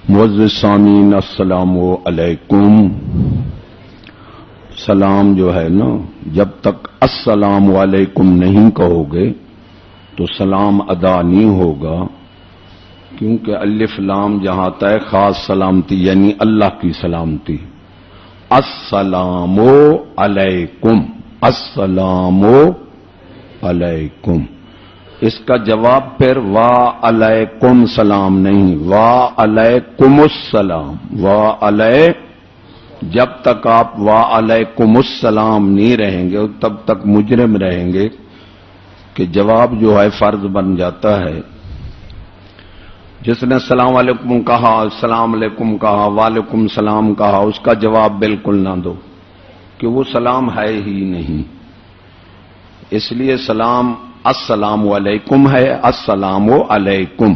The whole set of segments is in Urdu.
معزز سامعین السلام علیکم۔ سلام جو ہے نا، جب تک السلام علیکم نہیں کہو گے تو سلام ادا نہیں ہوگا، کیونکہ الف لام جہاں طے خاص سلامتی یعنی اللہ کی سلامتی۔ السلام علیکم، السلام علیکم، اس کا جواب پھر وعلیکم سلام نہیں، وعلیکم السلام، جب تک آپ وعلیکم السلام نہیں رہیں گے تب تک مجرم رہیں گے کہ جواب جو ہے فرض بن جاتا ہے۔ جس نے السلام علیکم کہا، السلام علیکم کہا، وعلیکم السلام کہا، اس کا جواب بالکل نہ دو کہ وہ سلام ہے ہی نہیں۔ اس لیے سلام السلام علیکم ہے، السلام علیکم،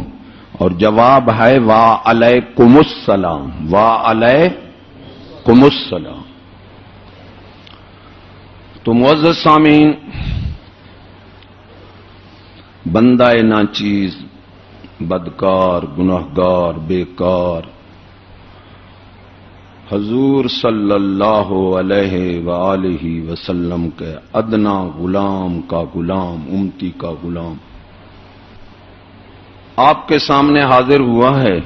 اور جواب ہے وعلیکم السلام، وعلیکم السلام۔ تو معزز سامعین، بندہ ناچیز، بدکار، گناہگار، بیکار، حضور صلی اللہ علیہ وآلہ وسلم کے ادنا غلام کا غلام، امتی کا غلام آپ کے سامنے حاضر ہوا ہے۔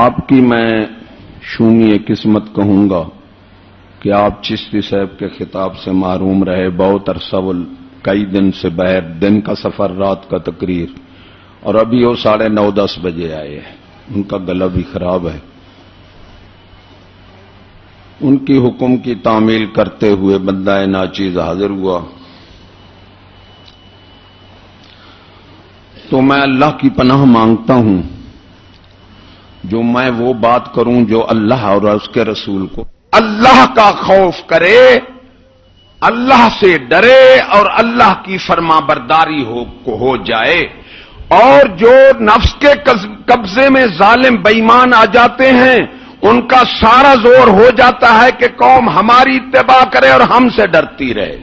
آپ کی میں شومی قسمت کہوں گا کہ آپ چشتی صاحب کے خطاب سے محروم رہے بہت عرصہ، کئی دن سے بہر دن کا سفر، رات کا تقریر، اور ابھی وہ 9:30 بجے آئے ہیں۔ ان کا گلا بھی خراب ہے۔ ان کی حکم کی تعمیل کرتے ہوئے بندہ ناچیز حاضر ہوا، تو میں اللہ کی پناہ مانگتا ہوں جو میں وہ بات کروں جو اللہ اور اس کے رسول کو اللہ کا خوف کرے، اللہ سے ڈرے اور اللہ کی فرما برداری ہو جائے، اور جو نفس کے قبضے میں ظالم بے ایمان آ جاتے ہیں ان کا سارا زور ہو جاتا ہے کہ قوم ہماری اتباع کرے اور ہم سے ڈرتی رہے۔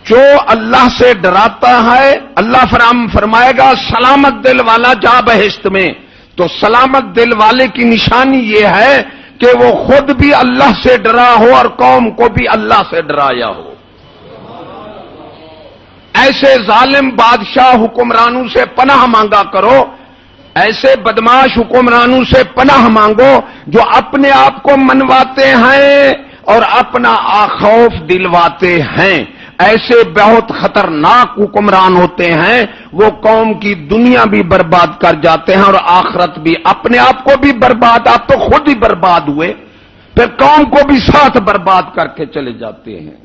جو اللہ سے ڈراتا ہے اللہ فرمائے گا سلامت دل والا جا بہشت میں۔ تو سلامت دل والے کی نشانی یہ ہے کہ وہ خود بھی اللہ سے ڈرا ہو اور قوم کو بھی اللہ سے ڈرایا ہو۔ ایسے ظالم بادشاہ حکمرانوں سے پناہ مانگا کرو، ایسے بدماش حکمرانوں سے پناہ مانگو جو اپنے آپ کو منواتے ہیں اور اپنا خوف دلواتے ہیں۔ ایسے بہت خطرناک حکمران ہوتے ہیں، وہ قوم کی دنیا بھی برباد کر جاتے ہیں اور آخرت بھی، اپنے آپ کو بھی برباد، آپ تو خود ہی برباد ہوئے، پھر قوم کو بھی ساتھ برباد کر کے چلے جاتے ہیں۔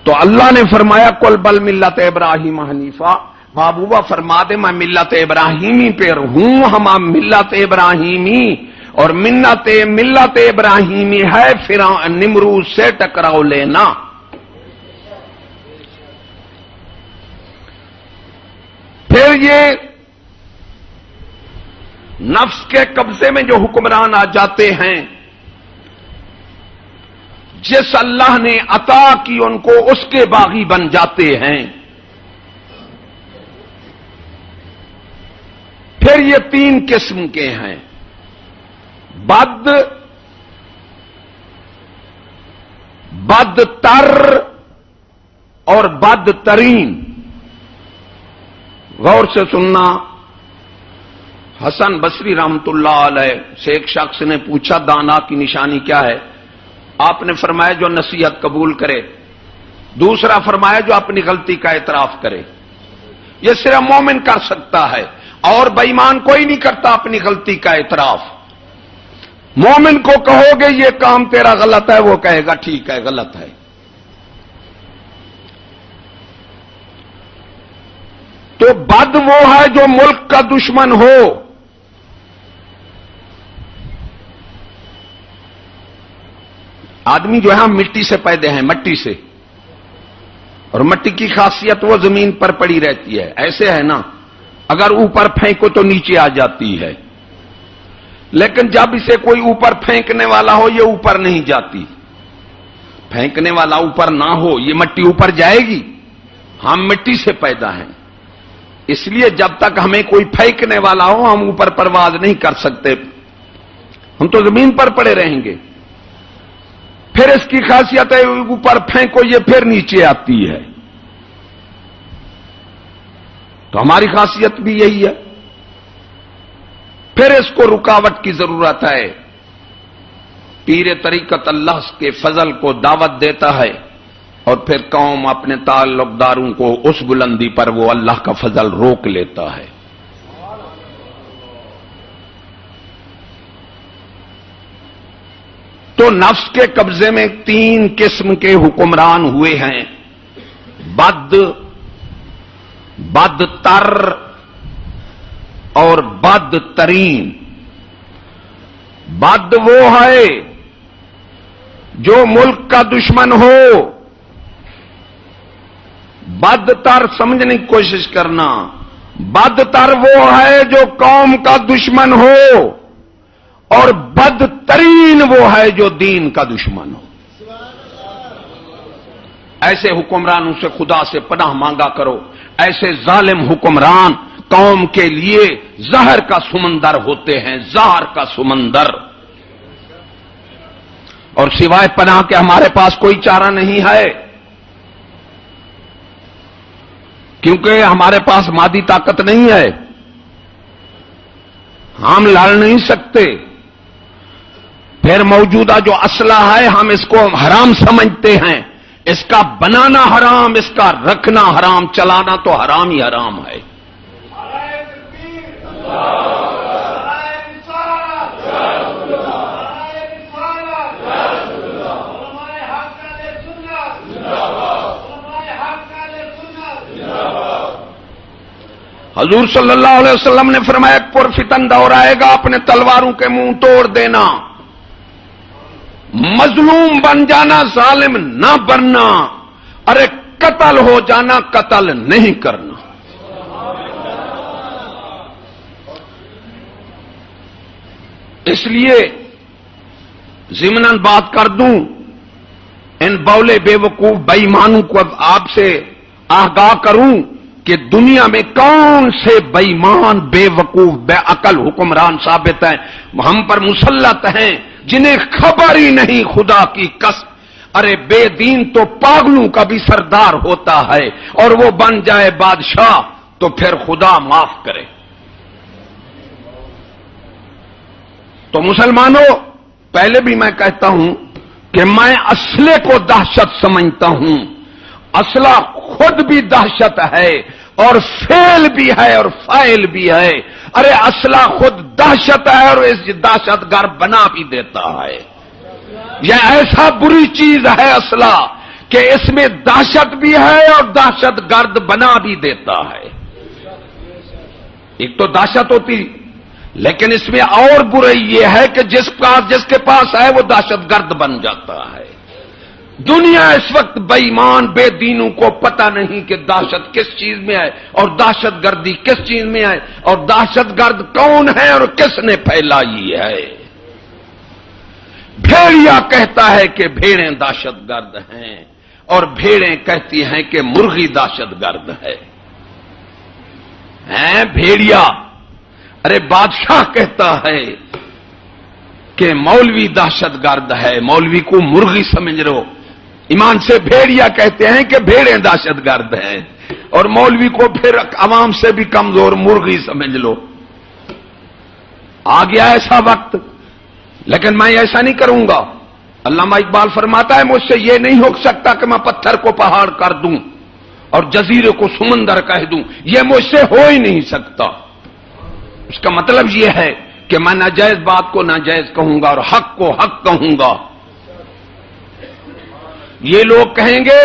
تو اللہ نے فرمایا قل بل ملت ابراہیم حنیفہ، محبوبہ فرما دے میں ملت ابراہیمی پر ہوں، ہم ملت ابراہیمی، اور ملت ابراہیمی ہے نمرود سے ٹکراؤ لینا۔ پھر یہ نفس کے قبضے میں جو حکمران آ جاتے ہیں، جس اللہ نے عطا کی ان کو اس کے باغی بن جاتے ہیں۔ پھر یہ 3 قسم کے ہیں، بدتر اور بدترین۔ غور سے سننا، حسن بصری رحمت اللہ علیہ سے ایک شخص نے پوچھا دانا کی نشانی کیا ہے؟ آپ نے فرمایا جو نصیحت قبول کرے، دوسرا فرمایا جو اپنی غلطی کا اعتراف کرے۔ یہ صرف مومن کر سکتا ہے، اور بے ایمان کوئی نہیں کرتا اپنی غلطی کا اعتراف۔ مومن کو کہو گے یہ کام تیرا غلط ہے، وہ کہے گا ٹھیک ہے غلط ہے۔ تو بد وہ ہے جو ملک کا دشمن ہو، آدمی جو ہے ہم مٹی سے پیدا ہیں، مٹی سے، اور مٹی کی خاصیت وہ زمین پر پڑی رہتی ہے، ایسے ہے نا، اگر اوپر پھینکو تو نیچے آ جاتی ہے، لیکن جب اسے کوئی اوپر پھینکنے والا ہو یہ اوپر نہیں جاتی۔ پھینکنے والا اوپر نہ ہو، یہ مٹی اوپر جائے گی؟ ہم مٹی سے پیدا ہیں، اس لیے جب تک ہمیں کوئی پھینکنے والا ہو ہم اوپر پرواز نہیں کر سکتے، ہم تو زمین پر پڑے رہیں گے۔ پھر اس کی خاصیت ہے اوپر پھینکو یہ پھر نیچے آتی ہے، تو ہماری خاصیت بھی یہی ہے۔ پھر اس کو رکاوٹ کی ضرورت ہے۔ پیر طریقت اللہ کے فضل کو دعوت دیتا ہے اور پھر قوم اپنے تعلق داروں کو اس بلندی پر وہ اللہ کا فضل روک لیتا ہے۔ تو نفس کے قبضے میں 3 قسم کے حکمران ہوئے ہیں، بدتر اور بدترین۔ بد وہ ہے جو ملک کا دشمن ہو، بدتر سمجھنے کی کوشش کرنا، بدتر وہ ہے جو قوم کا دشمن ہو، اور بدترین وہ ہے جو دین کا دشمن ہو۔ ایسے حکمرانوں سے خدا سے پناہ مانگا کرو۔ ایسے ظالم حکمران قوم کے لیے زہر کا سمندر ہوتے ہیں، زہر کا سمندر، اور سوائے پناہ کے ہمارے پاس کوئی چارہ نہیں ہے، کیونکہ ہمارے پاس مادی طاقت نہیں ہے، ہم لڑ نہیں سکتے۔ پھر موجودہ جو اسلحہ ہے ہم اس کو حرام سمجھتے ہیں، اس کا بنانا حرام، اس کا رکھنا حرام، چلانا تو حرام ہی حرام ہے۔ حضور صلی اللہ علیہ وسلم نے فرمایا پرفتن دور آئے گا، اپنے تلواروں کے منہ توڑ دینا، مظلوم بن جانا، ظالم نہ بننا، ارے قتل ہو جانا، قتل نہیں کرنا۔ اس لیے ضمناً بات کر دوں، ان بولے بے وقوف بے ایمانوں کو اب آپ سے آگاہ کروں کہ دنیا میں کون سے بے ایمان بے وقوف بے عقل حکمران ثابت ہیں، ہم پر مسلط ہیں، جنہیں خبر ہی نہیں خدا کی قسم۔ ارے بے دین تو پاگلوں کا بھی سردار ہوتا ہے، اور وہ بن جائے بادشاہ تو پھر خدا معاف کرے۔ تو مسلمانوں، پہلے بھی میں کہتا ہوں کہ میں اسلحے کو دہشت سمجھتا ہوں، اسلحہ خود بھی دہشت ہے اور فعل بھی ہے اور فاعل بھی ہے۔ ارے اسلحہ خود دہشت ہے اور اس دہشت گرد بنا بھی دیتا ہے۔ یہ ایسا بری چیز ہے اسلحہ کہ اس میں دہشت بھی ہے اور دہشت گرد بنا بھی دیتا ہے۔ ایک تو دہشت ہوتی، لیکن اس میں اور برائی یہ ہے کہ جس کے پاس ہے وہ دہشت گرد بن جاتا ہے۔ دنیا اس وقت بے ایمان بے دینوں کو پتہ نہیں کہ دہشت کس چیز میں ہے اور دہشت گردی کس چیز میں ہے، اور دہشت گرد کون ہے اور کس نے پھیلائی ہے۔ بھیڑیا کہتا ہے کہ بھیڑیں دہشت گرد ہیں، اور بھیڑیں کہتی ہیں کہ مرغی دہشت گرد ہے۔ بھیڑیا، ارے بادشاہ کہتا ہے کہ مولوی دہشت گرد ہے، مولوی کو مرغی سمجھ رہو۔ ایمان سے بھیڑیا کہتے ہیں کہ بھیڑیں دہشت گرد ہیں، اور مولوی کو پھر عوام سے بھی کمزور مرغی سمجھ لو۔ آ گیا ایسا وقت، لیکن میں ایسا نہیں کروں گا۔ علامہ اقبال فرماتا ہے مجھ سے یہ نہیں ہو سکتا کہ میں پتھر کو پہاڑ کر دوں اور جزیرے کو سمندر کہہ دوں، یہ مجھ سے ہو ہی نہیں سکتا۔ اس کا مطلب یہ ہے کہ میں ناجائز بات کو ناجائز کہوں گا اور حق کو حق کہوں گا۔ یہ لوگ کہیں گے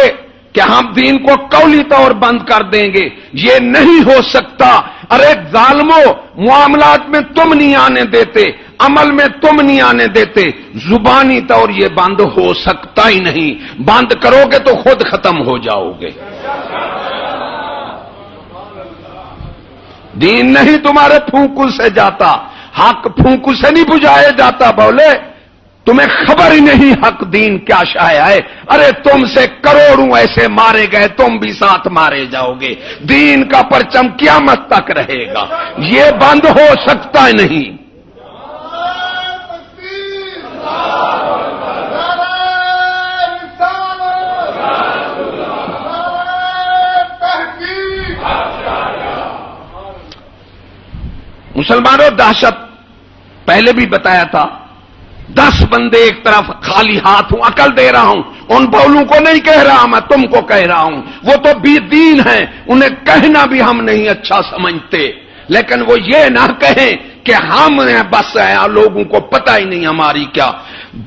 کہ ہم دین کو قولی طور بند کر دیں گے، یہ نہیں ہو سکتا۔ ارے ظالمو، معاملات میں تم نہیں آنے دیتے، عمل میں تم نہیں آنے دیتے، زبانی طور یہ بند ہو سکتا ہی نہیں۔ بند کرو گے تو خود ختم ہو جاؤ گے۔ دین نہیں تمہارے پھونکوں سے جاتا، حق پھونکوں سے نہیں بجھایا جاتا، بولے تمہیں خبر ہی نہیں حق دین کیا شائع ہے. ارے تم سے کروڑوں ایسے مارے گئے، تم بھی ساتھ مارے جاؤ گے. دین کا پرچم قیامت تک رہے گا، یہ بند ہو سکتا نہیں. مسلمانوں، دہشت پہلے بھی بتایا تھا. 10 بندے ایک طرف خالی ہاتھ ہوں، عقل دے رہا ہوں، ان بولوں کو نہیں کہہ رہا، میں تم کو کہہ رہا ہوں. وہ تو بھی دین ہیں، انہیں کہنا بھی ہم نہیں اچھا سمجھتے، لیکن وہ یہ نہ کہیں کہ ہم نے بس لوگوں کو پتہ ہی نہیں ہماری کیا.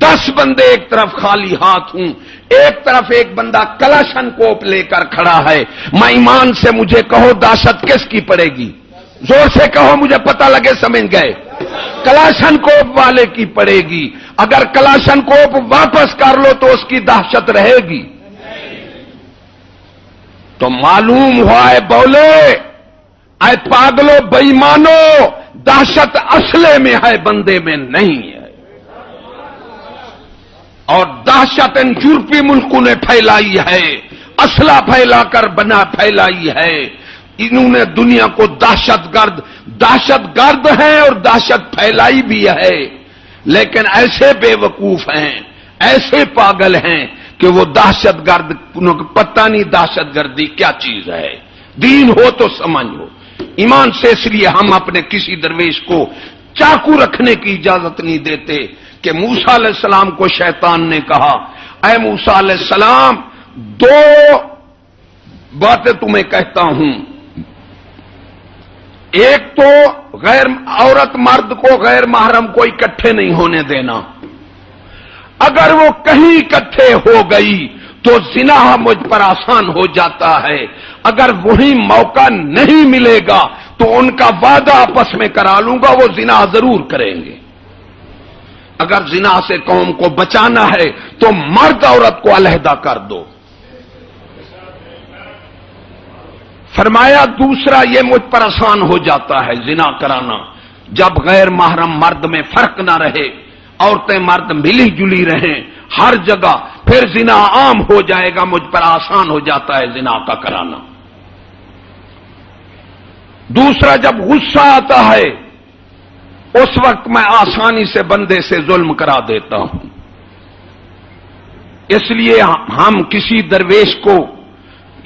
10 بندے ایک طرف خالی ہاتھ ہوں، ایک طرف ایک بندہ کلاشن کوپ لے کر کھڑا ہے. میں ایمان سے مجھے کہو دہشت کس کی پڑے گی؟ زور سے کہو، مجھے پتہ لگے. سمجھ گئے؟ کلاشن کوپ والے کی پڑے گی. اگر کلاشن کوپ واپس کر لو تو اس کی دہشت رہے گی. تو معلوم ہوا ہے بولے اے پاگلو بے ایمانو، دہشت اصلے میں ہے، بندے میں نہیں ہے. اور دہشت ان یورپی ملکوں نے پھیلائی ہے، اسلحہ پھیلا کر پھیلائی ہے. انہوں نے دنیا کو دہشت گرد ہیں اور دہشت پھیلائی بھی ہے، لیکن ایسے بے وقوف ہیں، ایسے پاگل ہیں کہ وہ دہشت گرد انہوں کو پتہ نہیں دہشت گردی کیا چیز ہے. دین ہو تو سمجھو ایمان سے. اس لیے ہم اپنے کسی درویش کو چاقو رکھنے کی اجازت نہیں دیتے. کہ موسیٰ علیہ السلام کو شیطان نے کہا اے موسیٰ علیہ السلام 2 باتیں تمہیں کہتا ہوں. ایک تو غیر عورت مرد کو غیر محرم کو اکٹھے نہیں ہونے دینا. اگر وہ کہیں اکٹھے ہو گئی تو زنا مجھ پر آسان ہو جاتا ہے. اگر وہی موقع نہیں ملے گا تو ان کا وعدہ آپس میں کرا لوں گا، وہ زنا ضرور کریں گے. اگر زنا سے قوم کو بچانا ہے تو مرد عورت کو علیحدہ کر دو. فرمایا دوسرا یہ مجھ پر آسان ہو جاتا ہے زنا کرانا جب غیر محرم مرد میں فرق نہ رہے، عورتیں مرد ملی جلی رہیں ہر جگہ، پھر زنا عام ہو جائے گا، مجھ پر آسان ہو جاتا ہے زنا کا کرانا. دوسرا جب غصہ آتا ہے اس وقت میں آسانی سے بندے سے ظلم کرا دیتا ہوں. اس لیے ہم کسی درویش کو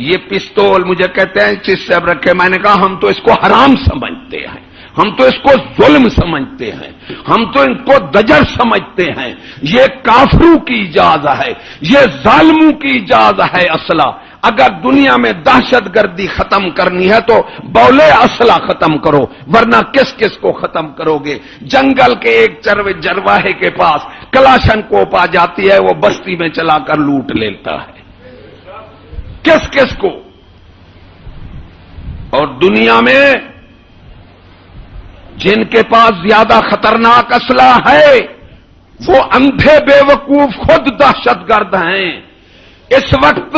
یہ پستول مجھے کہتے ہیں چیز سے اب رکھے، میں نے کہا ہم تو اس کو حرام سمجھتے ہیں، ہم تو اس کو ظلم سمجھتے ہیں، ہم تو ان کو دجر سمجھتے ہیں. یہ کافروں کی اجازت ہے، یہ ظالموں کی اجازت ہے. اسلحہ اگر دنیا میں دہشت گردی ختم کرنی ہے تو بولے اسلحہ ختم کرو، ورنہ کس کس کو ختم کرو گے؟ جنگل کے ایک چرواہے کے پاس کلاشن کوپ آ جاتی ہے، وہ بستی میں چلا کر لوٹ لیتا ہے. کس کس کو؟ اور دنیا میں جن کے پاس زیادہ خطرناک اسلحہ ہے وہ اندھے بے وقوف خود دہشت گرد ہیں. اس وقت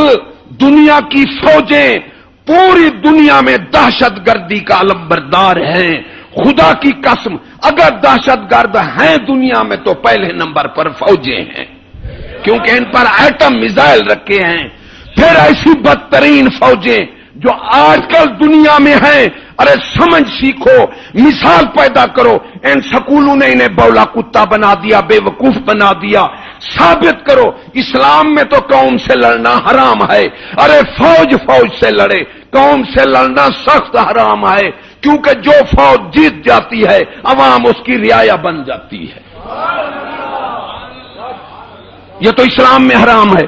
دنیا کی فوجیں پوری دنیا میں دہشت گردی کا علم بردار ہیں. خدا کی قسم اگر دہشت گرد ہیں دنیا میں تو پہلے نمبر پر فوجیں ہیں، کیونکہ ان پر ایٹم میزائل رکھے ہیں. پھر ایسی بدترین فوجیں جو آج کل دنیا میں ہیں. ارے سمجھ سیکھو، مثال پیدا کرو. ان سکولوں نے انہیں بولا کتا بنا دیا، بے وقوف بنا دیا. ثابت کرو اسلام میں تو قوم سے لڑنا حرام ہے. ارے فوج سے لڑے، قوم سے لڑنا سخت حرام ہے، کیونکہ جو فوج جیت جاتی ہے عوام اس کی رعایا بن جاتی ہے. یہ تو اسلام میں حرام ہے.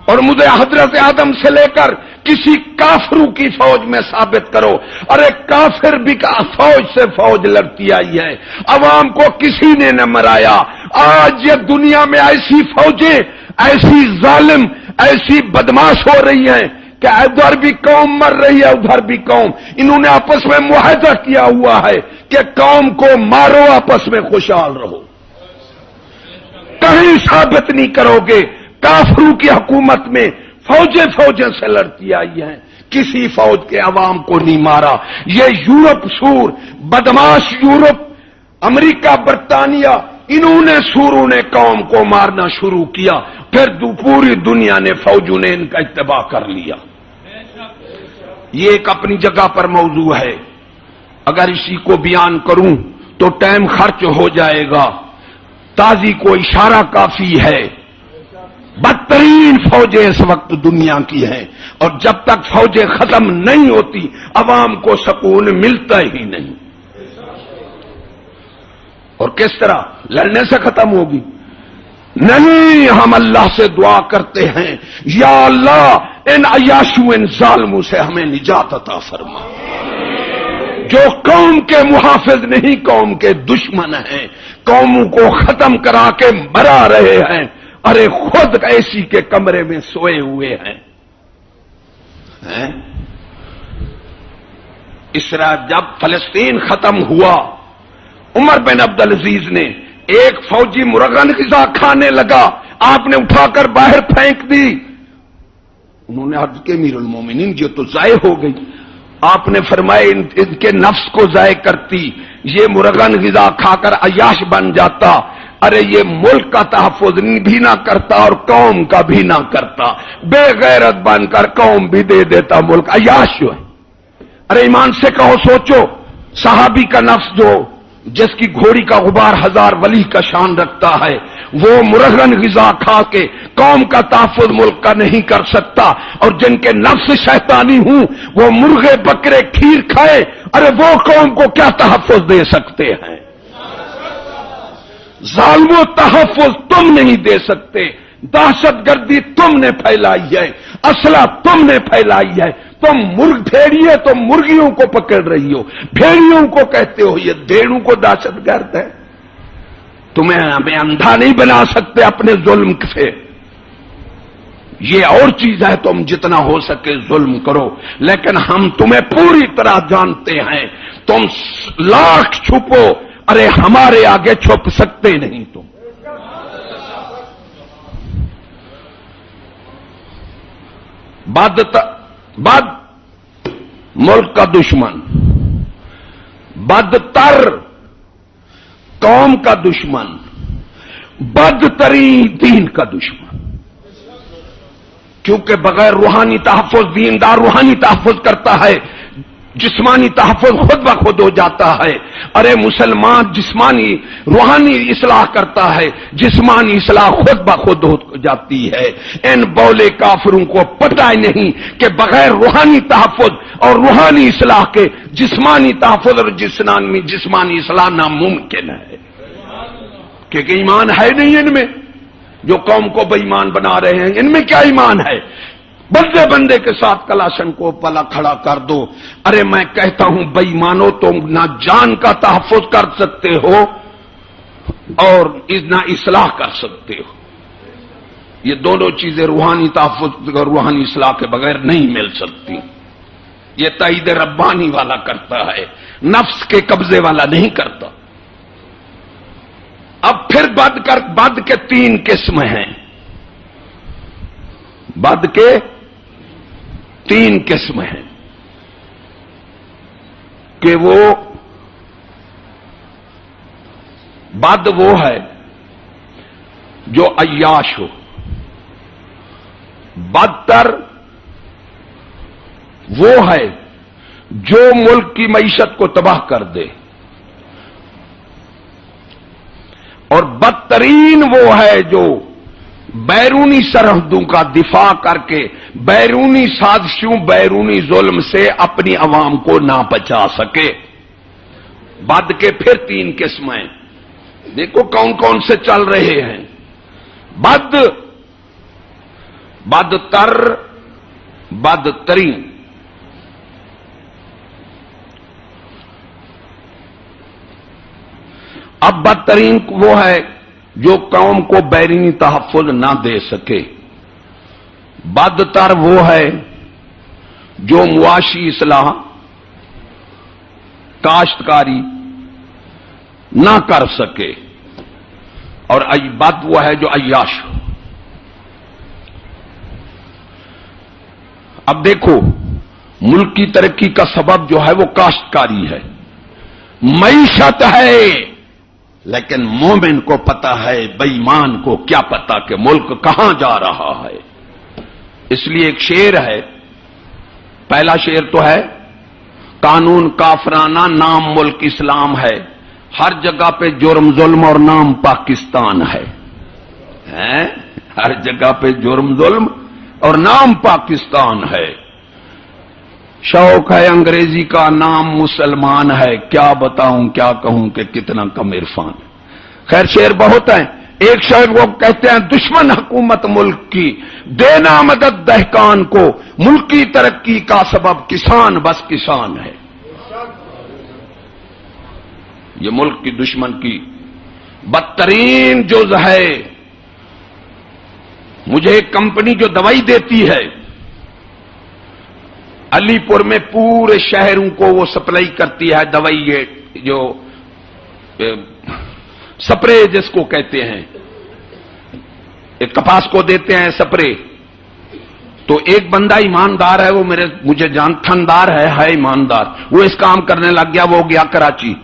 اور مجھے حضرت آدم سے لے کر کسی کافروں کی فوج میں ثابت کرو. ارے کافر بھی فوج سے فوج لڑتی آئی ہے، عوام کو کسی نے نہ مرایا. آج یہ دنیا میں ایسی فوجیں، ایسی ظالم، ایسی بدماش ہو رہی ہیں کہ ادھر بھی قوم مر رہی ہے ادھر بھی قوم. انہوں نے آپس میں معاہدہ کیا ہوا ہے کہ قوم کو مارو، آپس میں خوشحال رہو. کہیں ثابت نہیں کرو گے. کافروں کی حکومت میں فوجیں سے لڑتی آئی ہیں، کسی فوج کے عوام کو نہیں مارا. یہ یورپ سور بدماش یورپ، امریکہ، برطانیہ، انہوں نے سوروں نے قوم کو مارنا شروع کیا، پھر پوری دنیا نے فوجوں نے ان کا اتباع کر لیا۔ یہ ایک اپنی جگہ پر موضوع ہے، اگر اسی کو بیان کروں تو ٹائم خرچ ہو جائے گا۔ تازی کو اشارہ کافی ہے، بدترین فوجیں اس وقت دنیا کی ہیں، اور جب تک فوجیں ختم نہیں ہوتی عوام کو سکون ملتا ہی نہیں۔ اور کس طرح؟ لڑنے سے ختم ہوگی؟ نہیں، ہم اللہ سے دعا کرتے ہیں، یا اللہ ان عیاشوں ان ظالموں سے ہمیں نجات عطا فرما، جو قوم کے محافظ نہیں قوم کے دشمن ہیں، قوموں کو ختم کرا کے مرا رہے ہیں، ارے خود ایسی کے کمرے میں سوئے ہوئے ہیں۔ جب فلسطین ختم ہوا، عمر بن عبدالعزیز نے ایک فوجی مرغن غذا کھانے لگا، آپ نے اٹھا کر باہر پھینک دی۔ انہوں نے عرض کہ امیر المومنین یہ تو ضائع ہو گئی۔ آپ نے فرمایا ان کے نفس کو ضائع کرتی، یہ مرغن غذا کھا کر عیاش بن جاتا، ارے یہ ملک کا تحفظ بھی نہ کرتا اور قوم کا بھی نہ کرتا، بے غیرت بن کر قوم بھی دے دیتا، ملک عیاش ہے۔ ارے ایمان سے کہو، سوچو، صحابی کا نفس جو جس کی گھوڑی کا غبار 1000 ولی کا شان رکھتا ہے، وہ مرغن غذا کھا کے قوم کا تحفظ ملک کا نہیں کر سکتا، اور جن کے نفس شیطانی ہوں وہ مرغے بکرے کھیر کھائے، ارے وہ قوم کو کیا تحفظ دے سکتے ہیں؟ ظالموں، تحفظ تم نہیں دے سکتے، دہشت گردی تم نے پھیلائی ہے، اسلحہ تم نے پھیلائی ہے، تم بھیڑیے تم مرغیوں کو پکڑ رہی ہو، بھیڑیوں کو کہتے ہو یہ بھیڑوں کو دہشت گرد ہے۔ تمہیں ہمیں اندھا نہیں بنا سکتے اپنے ظلم سے، یہ اور چیز ہے، تم جتنا ہو سکے ظلم کرو، لیکن ہم تمہیں پوری طرح جانتے ہیں، تم لاکھ چھپو، ارے ہمارے آگے چھپ سکتے نہیں تم۔ بد ملک کا دشمن، بدتر قوم کا دشمن، بدترین دین کا دشمن، کیونکہ بغیر روحانی تحفظ، دیندار روحانی تحفظ کرتا ہے، جسمانی تحفظ خود بخود ہو جاتا ہے۔ ارے مسلمان جسمانی روحانی اصلاح کرتا ہے، جسمانی اصلاح خود بخود ہو جاتی ہے۔ ان بولے کافروں کو پتہ ہی نہیں کہ بغیر روحانی تحفظ اور روحانی اصلاح کے جسمانی تحفظ اور جسمانی اصلاح ناممکن ہے، کیونکہ ایمان ہے نہیں ان میں۔ جو قوم کو بے ایمان بنا رہے ہیں، ان میں کیا ایمان ہے؟ بندے کے ساتھ کلاشن کو پلا کھڑا کر دو۔ ارے میں کہتا ہوں بے ایمانو، تم نہ جان کا تحفظ کر سکتے ہو اور نہ اصلاح کر سکتے ہو۔ یہ دونوں چیزیں روحانی تحفظ اور روحانی اصلاح کے بغیر نہیں مل سکتی۔ یہ تائید ربانی والا کرتا ہے، نفس کے قبضے والا نہیں کرتا۔ اب پھر بد کے 3 قسم ہیں، بد کے 3 قسم ہیں کہ وہ بد وہ ہے جو عیاش ہو، بدتر وہ ہے جو ملک کی معیشت کو تباہ کر دے، اور بدترین وہ ہے جو بیرونی سرحدوں کا دفاع کر کے بیرونی سازشوں، بیرونی ظلم سے اپنی عوام کو نہ بچا سکے۔ بد کے پھر 3 قسمیں، دیکھو کون کون سے چل رہے ہیں۔ بدتر، بدترین۔ اب بدترین وہ ہے جو قوم کو بیرونی تحفظ نہ دے سکے، بدتر وہ ہے جو معاشی اصلاح، کاشتکاری نہ کر سکے، اور بد وہ ہے جو عیاش ہو۔ اب دیکھو، ملک کی ترقی کا سبب جو ہے وہ کاشتکاری ہے، معیشت ہے، لیکن مومن کو پتا ہے، بے ایمان کو کیا پتا کہ ملک کہاں جا رہا ہے۔ اس لیے ایک شعر ہے، پہلا شعر تو ہے، قانون کافرانہ نام ملک اسلام ہے، ہر جگہ پہ جرم ظلم اور نام پاکستان ہے۔ ہر جگہ پہ جرم ظلم اور نام پاکستان ہے۔ شوق ہے انگریزی کا، نام مسلمان ہے، کیا بتاؤں کیا کہوں کہ کتنا کم عرفان۔ خیر شعر بہت ہیں، ایک شعر وہ کہتے ہیں، دشمن حکومت ملک کی دینا مدد دہقان کو، ملکی ترقی کا سبب کسان بس کسان ہے۔ یہ ملک کی دشمن کی بدترین جز ہے۔ مجھے ایک کمپنی جو دوائی دیتی ہے، علی پور میں پورے شہروں کو وہ سپلائی کرتی ہے دوائی، یہ جو سپرے جس کو کہتے ہیں، ایک کپاس کو دیتے ہیں سپرے۔ تو ایک بندہ ایماندار ہے، وہ مجھے جانتھندار ہے ایماندار، وہ اس کام کرنے لگ گیا، وہ گیا کراچی،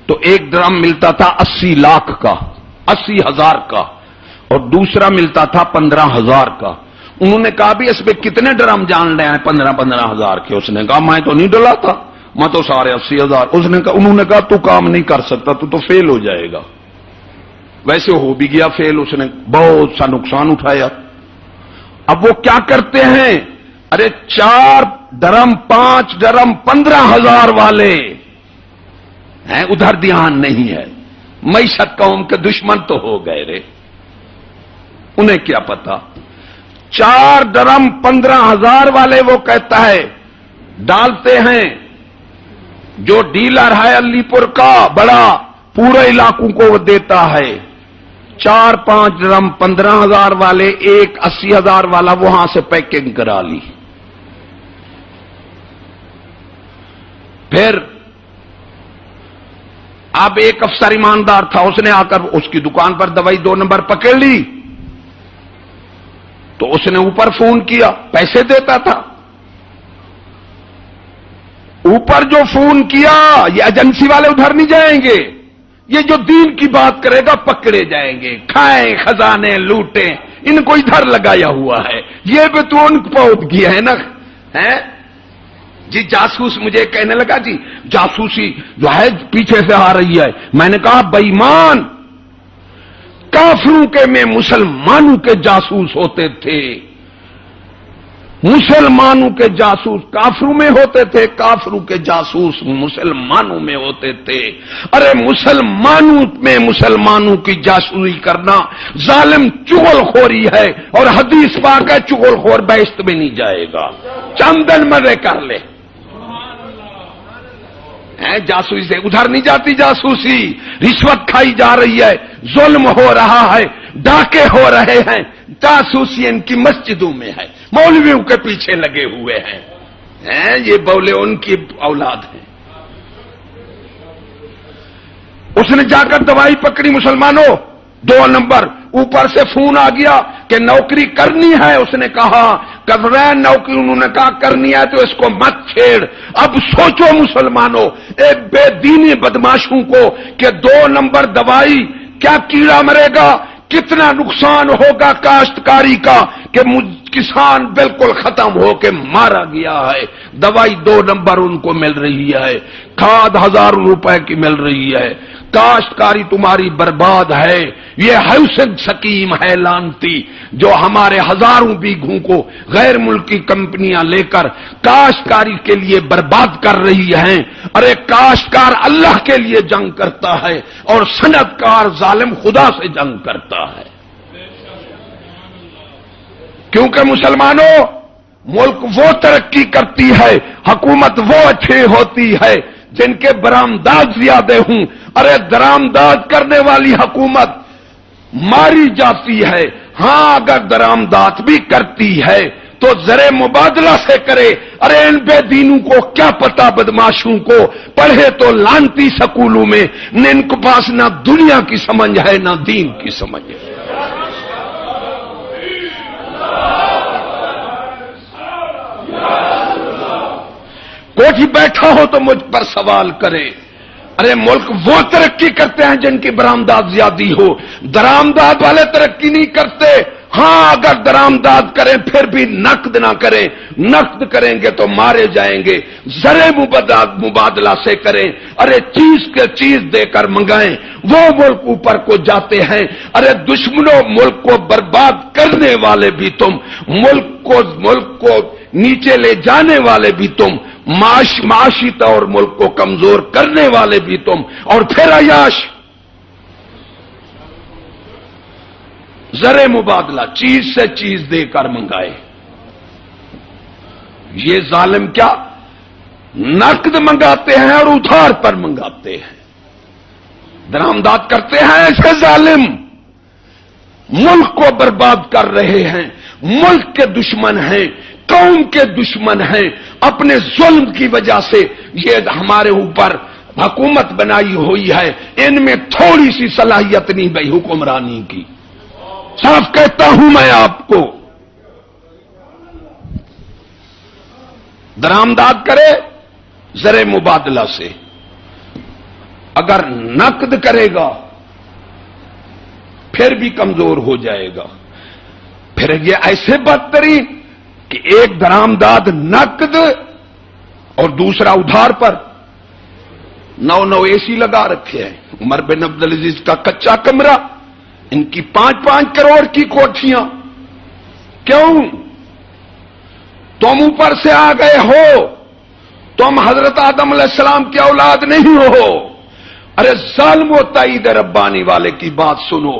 تو ایک ڈرم ملتا تھا 80 لاکھ کا، 80,000 کا، اور دوسرا ملتا تھا 15,000 کا۔ انہوں نے کہا بھی اس پہ کتنے ڈرم جان رہے ہیں؟ 15,000 کے۔ اس نے کہا میں تو نہیں ڈلا تھا، میں تو سارے 80,000۔ انہوں نے کہا تو کام نہیں کر سکتا، تو فیل ہو جائے گا۔ ویسے ہو بھی گیا فیل، اس نے بہت سا نقصان اٹھایا۔ اب وہ کیا کرتے ہیں، ارے 4 ڈرم 5 ڈرم 15,000 والے ہیں، ادھر دھیان نہیں ہے۔ معیشت قوم کے دشمن تو ہو گئے رے، انہیں کیا پتا۔ 4 ڈرم 15,000 والے وہ کہتا ہے ڈالتے ہیں، جو ڈیلر ہے علی پور کا بڑا، پورے علاقوں کو وہ دیتا ہے۔ 4-5 ڈرم 15,000 والے، ایک 80,000 والا وہاں سے پیکنگ کرا لی۔ پھر اب ایک افسر ایماندار تھا، اس نے آ کر اس کی دکان پر دوائی 2 نمبر پکڑ لی، تو اس نے اوپر فون کیا، پیسے دیتا تھا۔ اوپر جو فون کیا، یہ ایجنسی والے ادھر نہیں جائیں گے، یہ جو دین کی بات کرے گا پکڑے جائیں گے، کھائیں خزانے لوٹیں، ان کو ادھر لگایا ہوا ہے، یہ بھی تو ان کو پہنچ گیا ہے نا۔ جی جاسوس مجھے کہنے لگا جی جاسوسی جو ہے پیچھے سے آ رہی ہے۔ میں نے کہا بے ایمان، کافروں کے میں مسلمانوں کے جاسوس ہوتے تھے، مسلمانوں کے جاسوس کافروں میں ہوتے تھے، کافروں کے جاسوس مسلمانوں میں ہوتے تھے۔ ارے مسلمانوں میں مسلمانوں کی جاسوسی کرنا ظالم چغل خوری ہے، اور حدیث پاک ہے چغل خور بہشت میں نہیں جائے گا، چند دن مزے کر لے۔ جاسوسی سے ادھر نہیں جاتی، جاسوسی رشوت کھائی جا رہی ہے، ظلم ہو رہا ہے، ڈاکے ہو رہے ہیں، جاسوسی ان کی مسجدوں میں ہے، مولویوں کے پیچھے لگے ہوئے ہیں، یہ بولے ان کی اولاد ہیں۔ اس نے جا کر دوائی پکڑی، مسلمانوں 2 نمبر، اوپر سے فون آ گیا کہ نوکری کرنی ہے۔ اس نے کہا کر رہے ہیں نوکری، انہوں نے کہا کرنی ہے تو اس کو مت چھیڑ۔ اب سوچو مسلمانوں، ایک بے دینی بدماشوں کو کہ 2 نمبر دوائی، کیا کیڑا مرے گا، کتنا نقصان ہوگا کاشتکاری کا کہ کسان بالکل ختم ہو کے مارا گیا ہے۔ دوائی 2 نمبر ان کو مل رہی ہے، کھاد 1000 روپے کی مل رہی ہے، کاشتکاری تمہاری برباد ہے۔ یہ حسن سکیم ہے لانتی، جو ہمارے ہزاروں بیگھوں کو غیر ملکی کمپنیاں لے کر کاشتکاری کے لیے برباد کر رہی ہیں۔ ارے کاشتکار اللہ کے لیے جنگ کرتا ہے، اور صنعت کار ظالم خدا سے جنگ کرتا ہے۔ کیونکہ مسلمانوں، ملک وہ ترقی کرتی ہے، حکومت وہ اچھی ہوتی ہے جن کے برآمدات زیادہ ہوں۔ ارے درآمدات کرنے والی حکومت ماری جاتی ہے، ہاں اگر درآمدات بھی کرتی ہے تو زر مبادلہ سے کرے۔ ارے ان بے دینوں کو کیا پتا، بدماشوں کو، پڑھے تو لانتی سکولوں میں، ان کے پاس نہ دنیا کی سمجھ ہے نہ دین کی سمجھ ہے۔ کوئی بیٹھا ہو تو مجھ پر سوال کرے، ارے ملک وہ ترقی کرتے ہیں جن کی برآمدات زیادہ ہو، درآمدات والے ترقی نہیں کرتے۔ ہاں اگر درآمدات کریں پھر بھی نقد نہ کریں، نقد کریں گے تو مارے جائیں گے۔ زر مبادلہ سے کریں، ارے چیز کے چیز دے کر منگائیں، وہ ملک اوپر کو جاتے ہیں۔ ارے دشمنوں، ملک کو برباد کرنے والے بھی تم، ملک کو نیچے لے جانے والے بھی تم، معاشی طور ملک کو کمزور کرنے والے بھی تم، اور پھر عیاش زر مبادلہ، چیز سے چیز دے کر منگائے۔ یہ ظالم کیا نقد منگاتے ہیں اور ادھار پر منگاتے ہیں، درآمدات کرتے ہیں ایسے ظالم، ملک کو برباد کر رہے ہیں، ملک کے دشمن ہیں، قوم کے دشمن ہیں، اپنے ظلم کی وجہ سے یہ ہمارے اوپر حکومت بنائی ہوئی ہے، ان میں تھوڑی سی صلاحیت نہیں بھائی حکمرانی کی۔ صاف کہتا ہوں میں آپ کو، درآمدات کرے زر مبادلہ سے، اگر نقد کرے گا پھر بھی کمزور ہو جائے گا۔ پھر یہ ایسے بدترین کہ ایک درآمدات نقد اور دوسرا ادھار پر۔ 9 اے سی لگا رکھے ہیں، عمر بن عبدالعزیز کا کچا کمرہ، ان کی 5 کروڑ کی کوٹھیاں۔ کیوں؟ تم اوپر سے آ گئے ہو، تم حضرت آدم علیہ السلام کی اولاد نہیں ہو۔ ارے ظالم و تائید ربانی والے کی بات سنو۔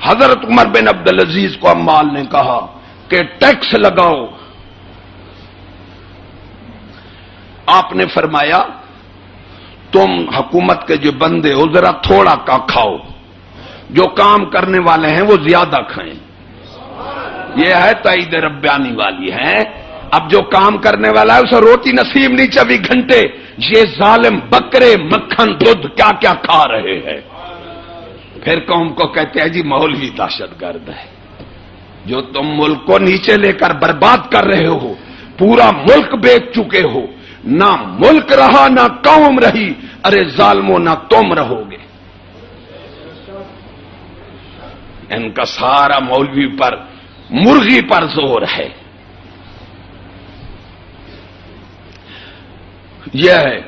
حضرت عمر بن عبدالعزیز کو عمال نے کہا کہ ٹیکس لگاؤ، آپ نے فرمایا تم حکومت کے جو بندے ہو ذرا تھوڑا کا کھاؤ، جو کام کرنے والے ہیں وہ زیادہ کھائیں۔ یہ ہے تائید ربانی والی ہے۔ اب جو کام کرنے والا ہے اسے روٹی نصیب نہیں 24 گھنٹے۔ یہ ظالم بکرے مکھن دودھ کیا کیا کھا رہے ہیں۔ پھر قوم کو کہتے ہیں جی مولوی دہشت گرد ہے۔ جو تم ملک کو نیچے لے کر برباد کر رہے ہو، پورا ملک بیچ چکے ہو، نہ ملک رہا نہ قوم رہی، ارے ظالموں نہ تم رہو گے۔ ان کا سارا مولوی پر مرغی پر زور ہے۔ یہ ہے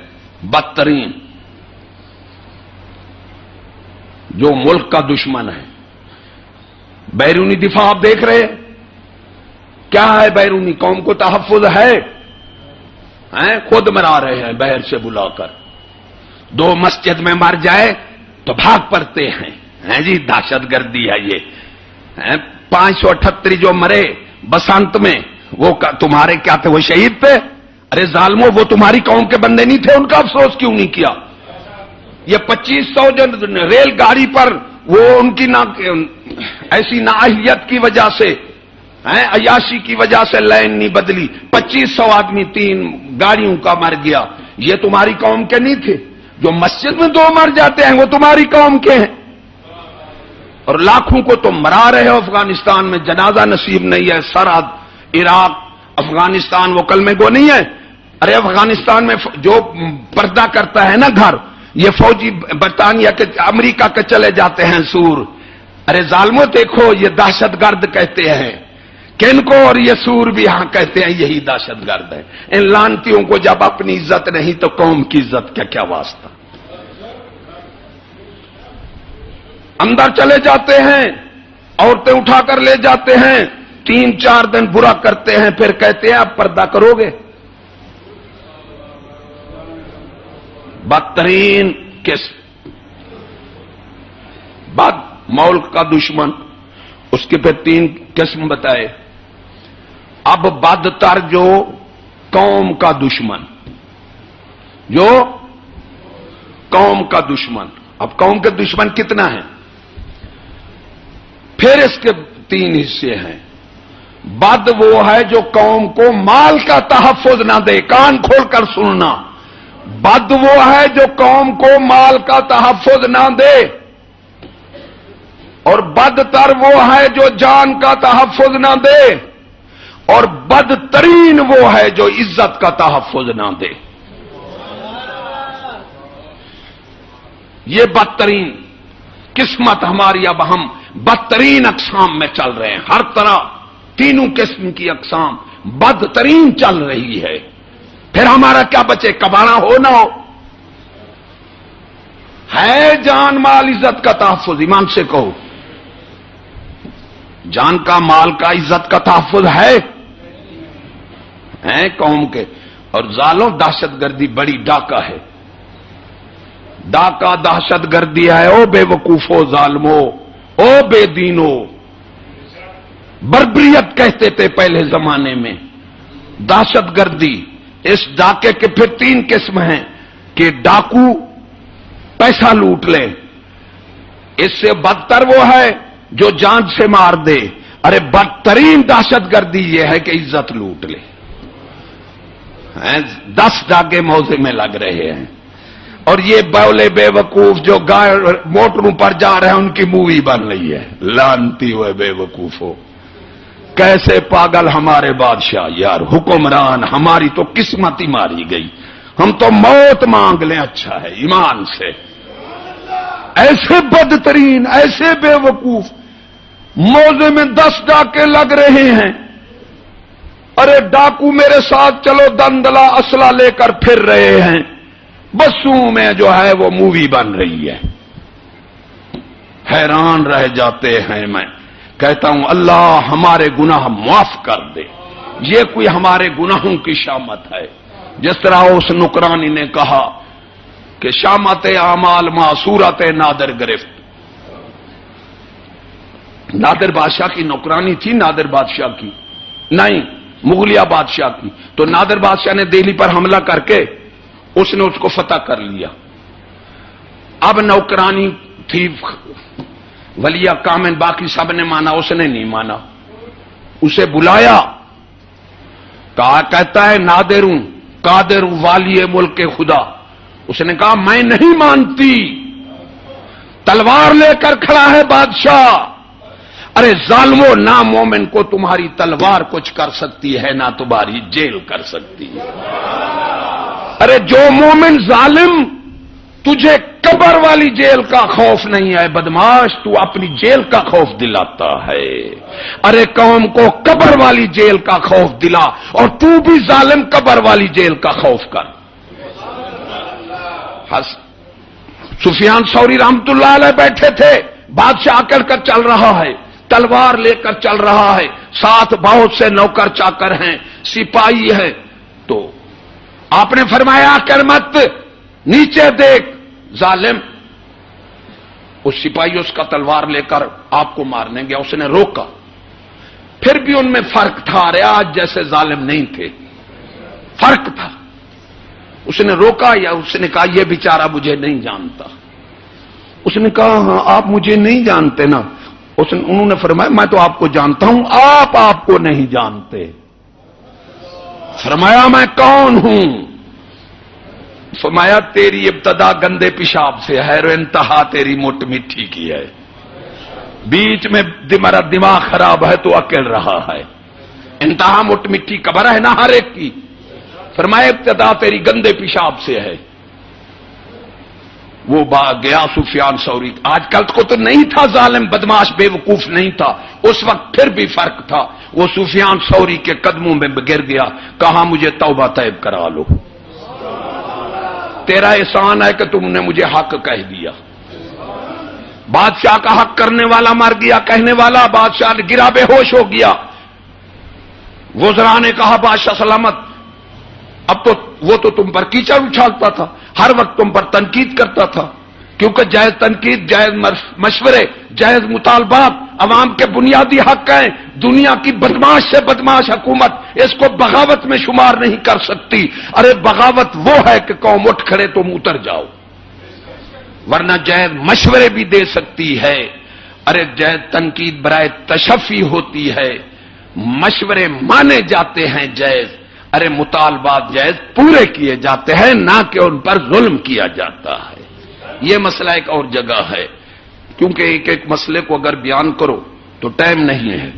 بدترین جو ملک کا دشمن ہے۔ بیرونی دفاع آپ دیکھ رہے ہیں کیا ہے؟ بیرونی قوم کو تحفظ ہے؟ خود مرا رہے ہیں بہر سے بلا کر۔ 2 مسجد میں مر جائے تو بھاگ پڑتے ہیں جی دہشت گردی ہے یہ۔ 578 جو مرے بسنت میں وہ تمہارے کیا تھے؟ وہ شہید تھے؟ ارے ظالموں وہ تمہاری قوم کے بندے نہیں تھے، ان کا افسوس کیوں نہیں کیا؟ یہ 2500 جو ریل گاڑی پر وہ ان کی ایسی نااہلیت کی وجہ سے، عیاشی کی وجہ سے لائن نہیں بدلی، 2500 آدمی 3 گاڑیوں کا مر گیا۔ یہ تمہاری قوم کے نہیں تھے؟ جو مسجد میں 2 مر جاتے ہیں وہ تمہاری قوم کے ہیں، اور لاکھوں کو تم مرا رہے ہو۔ افغانستان میں جنازہ نصیب نہیں ہے، سرحد عراق افغانستان وہ کلمے گو نہیں ہے۔ ارے افغانستان میں جو پردہ کرتا ہے نا گھر، یہ فوجی برطانیہ کے امریکہ کے چلے جاتے ہیں سور۔ ارے ظالموں دیکھو یہ دہشت گرد کہتے ہیں کن کو، اور یہ سور بھی ہاں کہتے ہیں یہی دہشت گرد ہے۔ ان لانتیوں کو جب اپنی عزت نہیں تو قوم کی عزت کا کیا واسطہ؟ اندر چلے جاتے ہیں، عورتیں اٹھا کر لے جاتے ہیں، 3-4 دن برا کرتے ہیں، پھر کہتے ہیں اب پردہ کرو گے۔ بدترین قسم بد ملک کا دشمن، اس کے پھر 3 قسم بتائے۔ اب بدتر جو قوم کا دشمن، جو قوم کا دشمن۔ اب قوم کے دشمن کتنا ہے؟ پھر اس کے 3 حصے ہیں۔ بد وہ ہے جو قوم کو مال کا تحفظ نہ دے، کان کھول کر سننا۔ بد وہ ہے جو قوم کو مال کا تحفظ نہ دے، اور بدتر وہ ہے جو جان کا تحفظ نہ دے، اور بدترین وہ ہے جو عزت کا تحفظ نہ دے۔ یہ بدترین قسمت ہماری، اب ہم بدترین اقسام میں چل رہے ہیں، ہر طرح تینوں قسم کی اقسام بدترین چل رہی ہے، پھر ہمارا کیا بچے؟ کباڑا ہو نہ ہو، ہے جان مال عزت کا تحفظ، ایمان سے کہو جان کا مال کا عزت کا تحفظ ہے قوم کے؟ اور ظالم دہشت گردی بڑی ڈاکہ ہے، ڈاکہ دہشت گردی ہے، او بے وقوفو ظالمو، او بے دینو، بربریت کہتے تھے پہلے زمانے میں، دہشت گردی۔ اس ڈاکے کے پھر تین قسم ہیں کہ ڈاکو پیسہ لوٹ لے، اس سے بدتر وہ ہے جو جان سے مار دے، ارے بدترین دہشت گردی یہ ہے کہ عزت لوٹ لے۔ 10 ڈاکے موزے میں لگ رہے ہیں، اور یہ بولے بے وقوف جو موٹروں پر جا رہے ہیں ان کی مووی بن رہی ہے، لانتی ہوئے بے وقوف ہو، کیسے پاگل ہمارے بادشاہ یار، حکمران، ہماری تو قسمت ہی ماری گئی، ہم تو موت مانگ لیں اچھا ہے ایمان سے۔ ایسے بدترین، ایسے بے وقوف، موزے میں 10 ڈاکے لگ رہے ہیں، ارے ڈاکو میرے ساتھ چلو، دندلا اسلحہ لے کر پھر رہے ہیں، بسوں میں جو ہے وہ مووی بن رہی ہے، حیران رہ جاتے ہیں۔ میں کہتا ہوں اللہ ہمارے گناہ معاف کر دے، یہ کوئی ہمارے گناہوں کی شامت ہے؟ جس طرح اس نکرانی نے کہا کہ شامت اعمال ما صورت نادر گرفت، نادر بادشاہ کی نوکرانی تھی، نادر بادشاہ کی نہیں، مغلیہ بادشاہ کی، تو نادر بادشاہ نے دہلی پر حملہ کر کے اس نے اس کو فتح کر لیا۔ اب نوکرانی تھی ولیہ کامن، باقی سب نے مانا، اس نے نہیں مانا، اسے بلایا، کہتا ہے نادر ہوں، قادر ہوں، والی ملک خدا۔ اس نے کہا میں نہیں مانتی، تلوار لے کر کھڑا ہے بادشاہ۔ ارے ظالمو، نہ مومن کو تمہاری تلوار کچھ کر سکتی ہے، نہ تمہاری جیل کر سکتی ہے۔ ارے جو مومن ظالم، تجھے قبر والی جیل کا خوف نہیں ہے بدماش، تو اپنی جیل کا خوف دلاتا ہے۔ ارے قوم کو قبر والی جیل کا خوف دلا، اور تو بھی ظالم قبر والی جیل کا خوف کر۔ سفیان ثوری رحمت اللہ علیہ بیٹھے تھے، بادشاہ کر کر چل رہا ہے، تلوار لے کر چل رہا ہے، ساتھ بہت سے نوکر چاکر ہیں، سپاہی ہے، تو آپ نے فرمایا کر مت، نیچے دیکھ ظالم۔ اس سپاہی اس کا تلوار لے کر آپ کو مارنے گیا، اس نے روکا، پھر بھی ان میں فرق تھا، ارے آج جیسے ظالم نہیں تھے، فرق تھا۔ اس نے روکا، یا اس نے کہا یہ بیچارہ مجھے نہیں جانتا؟ اس نے کہا ہاں آپ مجھے نہیں جانتے نا؟ انہوں نے فرمایا میں تو آپ کو جانتا ہوں، آپ کو نہیں جانتے۔ فرمایا میں کون ہوں؟ فرمایا تیری ابتدا گندے پیشاب سے ہے، اور انتہا تیری موٹ مٹھی کی ہے، بیچ میں میرا دماغ خراب ہے تو اکڑ رہا ہے، انتہا موٹ مٹھی قبر ہے نا ہر ایک کی۔ فرمایا ابتدا تیری گندے پیشاب سے ہے۔ وہ گیا سفیان ثوری، آج کل کو تو نہیں تھا ظالم بدماش بے وقوف نہیں تھا، اس وقت پھر بھی فرق تھا۔ وہ سفیان ثوری کے قدموں میں گر گیا، کہا مجھے توبہ طیب کرا لو، تیرا احسان ہے کہ تم نے مجھے حق کہہ دیا۔ بادشاہ کا حق کرنے والا مر گیا، کہنے والا بادشاہ گرا بے ہوش ہو گیا۔ وزراء نے کہا بادشاہ سلامت، اب تو وہ تو تم پر کیچڑ اچھالتا تھا، ہر وقت تم پر تنقید کرتا تھا، کیونکہ جائز تنقید، جائز مشورے، جائز مطالبات عوام کے بنیادی حق ہیں۔ دنیا کی بدماش سے بدماش حکومت اس کو بغاوت میں شمار نہیں کر سکتی۔ ارے بغاوت وہ ہے کہ قوم اٹھ کھڑے تم اتر جاؤ، ورنہ جائز مشورے بھی دے سکتی ہے۔ ارے جائز تنقید برائے تشفی ہوتی ہے، مشورے مانے جاتے ہیں جائز، ارے مطالبات جائز پورے کیے جاتے ہیں، نہ کہ ان پر ظلم کیا جاتا ہے۔ یہ مسئلہ ایک اور جگہ ہے، کیونکہ ایک ایک مسئلے کو اگر بیان کرو تو ٹائم نہیں ہے۔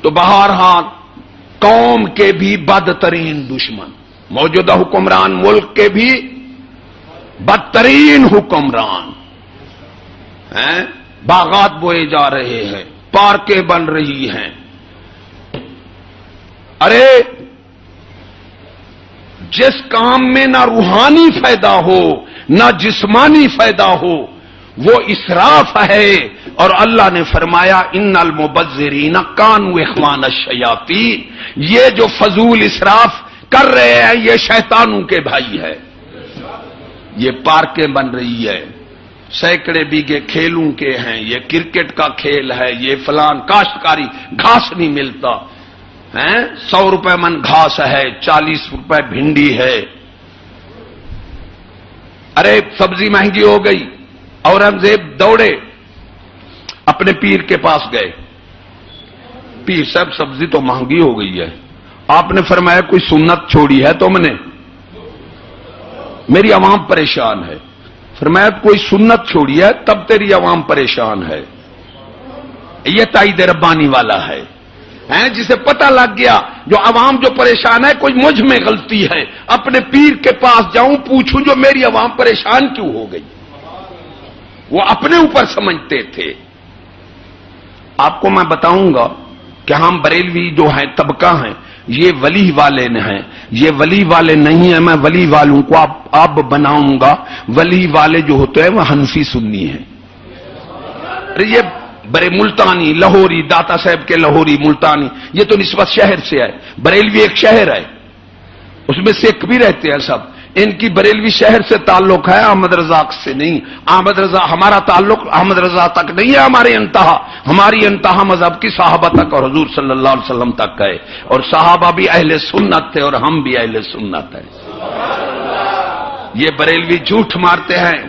تو بہرحال قوم کے بھی بدترین دشمن، موجودہ حکمران ملک کے بھی بدترین حکمران ہیں، باغات بوئے جا رہے ہیں، پارکیں بن رہی ہیں. ارے جس کام میں نہ روحانی فائدہ ہو نہ جسمانی فائدہ ہو وہ اسراف ہے. اور اللہ نے فرمایا ان المبذرین کانوا اخوان الشیاطین، یہ جو فضول اسراف کر رہے ہیں یہ شیطانوں کے بھائی ہے. یہ پارکیں بن رہی ہے، سینکڑے بیگھے کھیلوں کے ہیں، یہ کرکٹ کا کھیل ہے، یہ فلان کاشتکاری گھاس نہیں ملتا ہیں، 100 روپے من گھاس ہے، 40 روپے بھنڈی ہے. ارے سبزی مہنگی ہو گئی، اورنگزیب دوڑے اپنے پیر کے پاس گئے. پیر صاحب سبزی تو مہنگی ہو گئی ہے، آپ نے فرمایا کوئی سنت چھوڑی ہے تم نے؟ میری عوام پریشان ہے. فرمایا کوئی سنت چھوڑی ہے تب تیری عوام پریشان ہے. یہ تائید ربانی والا ہے جسے پتہ لگ گیا جو عوام جو پریشان ہے کوئی مجھ میں غلطی ہے، اپنے پیر کے پاس جاؤں پوچھوں جو میری عوام پریشان کیوں ہو گئی. وہ اپنے اوپر سمجھتے تھے. آپ کو میں بتاؤں گا کہ ہم بریلوی جو ہیں طبقہ ہیں یہ ولی والے ہیں، یہ ولی والے نہیں ہیں. میں ولی والوں کو اب بناؤں گا. ولی والے جو ہوتے ہیں وہ حنفی سنی ہیں. یہ برے ملتانی لاہوری داتا صاحب کے لاہوری ملتانی یہ تو نسبت شہر سے ہے. بریلوی ایک شہر ہے، اس میں سکھ بھی رہتے ہیں سب. ان کی بریلوی شہر سے تعلق ہے، احمد رضا سے نہیں. احمد رضا ہمارا تعلق احمد رضا تک نہیں ہے. ہماری انتہا مذہب کی صحابہ تک اور حضور صلی اللہ علیہ وسلم تک ہے. اور صحابہ بھی اہل سنت تھے اور ہم بھی اہل سنت ہیں. یہ بریلوی جھوٹ مارتے ہیں.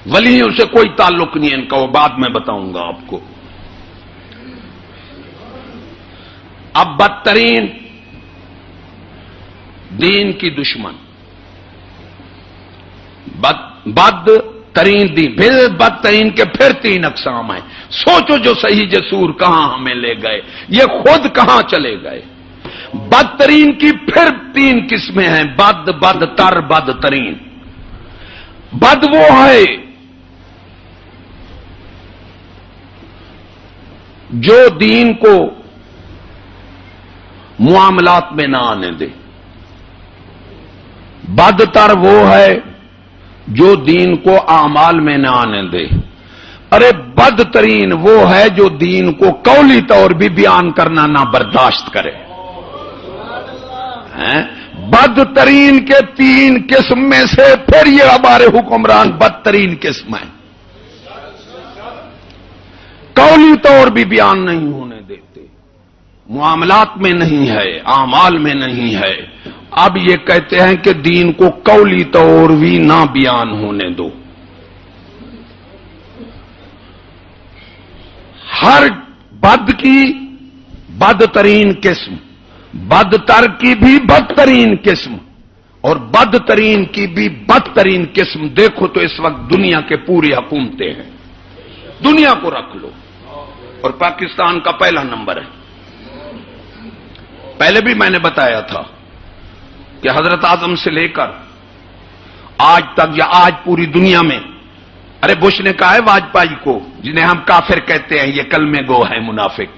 ولیوں سے کوئی تعلق نہیں ان کا، وہ بعد میں بتاؤں گا آپ کو. اب بدترین دین کی دشمن، بدترین دین، پھر بدترین کے پھر 3 اقسام ہیں. سوچو جو صحیح جسور کہاں ہمیں لے گئے، یہ خود کہاں چلے گئے. بدترین کی پھر 3 قسمیں ہیں، بدتر بدترین. بد وہ ہے جو دین کو معاملات میں نہ آنے دے. بدتر وہ ہے جو دین کو اعمال میں نہ آنے دے. ارے بدترین وہ ہے جو دین کو قولی طور بھی بیان کرنا نہ برداشت کرے. بدترین کے 3 قسم میں سے پھر یہ ہمارے حکمران بدترین قسم ہے. قولی طور بھی بیان نہیں ہونے دیتے، معاملات میں نہیں ہے، اعمال میں نہیں ہے. اب یہ کہتے ہیں کہ دین کو قولی طور بھی نہ بیان ہونے دو. ہر بد کی بدترین قسم، بدتر کی بھی بدترین قسم اور بدترین کی بھی بدترین قسم. دیکھو تو اس وقت دنیا کے پوری حکومتیں ہیں. دنیا کو رکھ لو اور پاکستان کا پہلا نمبر ہے. پہلے بھی میں نے بتایا تھا کہ حضرت اعظم سے لے کر آج تک یا آج پوری دنیا میں، ارے بش نے کہا ہے واجپئی کو جنہیں ہم کافر کہتے ہیں، یہ کلمے گو ہے منافق،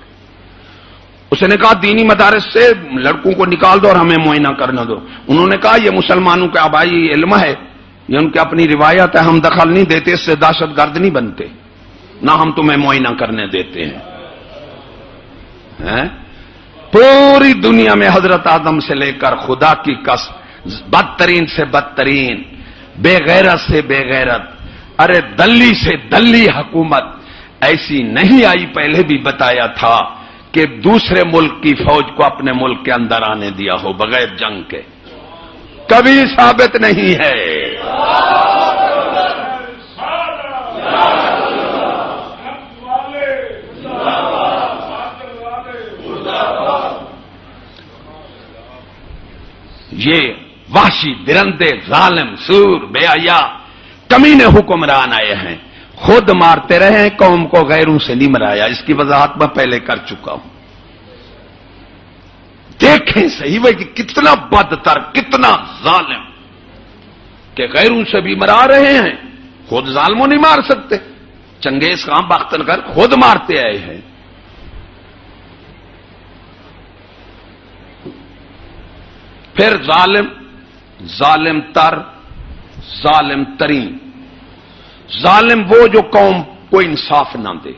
اس نے کہا دینی مدارس سے لڑکوں کو نکال دو اور ہمیں معائنہ کرنا دو. انہوں نے کہا یہ مسلمانوں کا آبائی علم ہے، یہ ان کی اپنی روایت ہے، ہم دخل نہیں دیتے، اس سے دہشت گرد نہیں بنتے، نہ ہم تمہیں معائنہ کرنے دیتے ہیں. پوری دنیا میں حضرت آدم سے لے کر خدا کی قسم بدترین سے بدترین، بے غیرت سے بے غیرت، ارے دلی سے دلی حکومت ایسی نہیں آئی. پہلے بھی بتایا تھا کہ دوسرے ملک کی فوج کو اپنے ملک کے اندر آنے دیا ہو بغیر جنگ کے، کبھی ثابت نہیں ہے. یہ وحشی درندے ظالم سور بے حیا کمینے حکمران آئے ہیں، خود مارتے رہے، قوم کو غیروں سے نہیں مرایا. اس کی وضاحت میں پہلے کر چکا ہوں. دیکھیں صحیح وہ کہ کتنا بدتر، کتنا ظالم، کہ غیروں سے بھی مرا رہے ہیں، خود ظالموں نہیں مار سکتے. چنگیز خان بختنگر خود مارتے آئے ہیں. پھر ظالم، ظالم تر، ظالم ترین. ظالم وہ جو قوم کو انصاف نہ دے،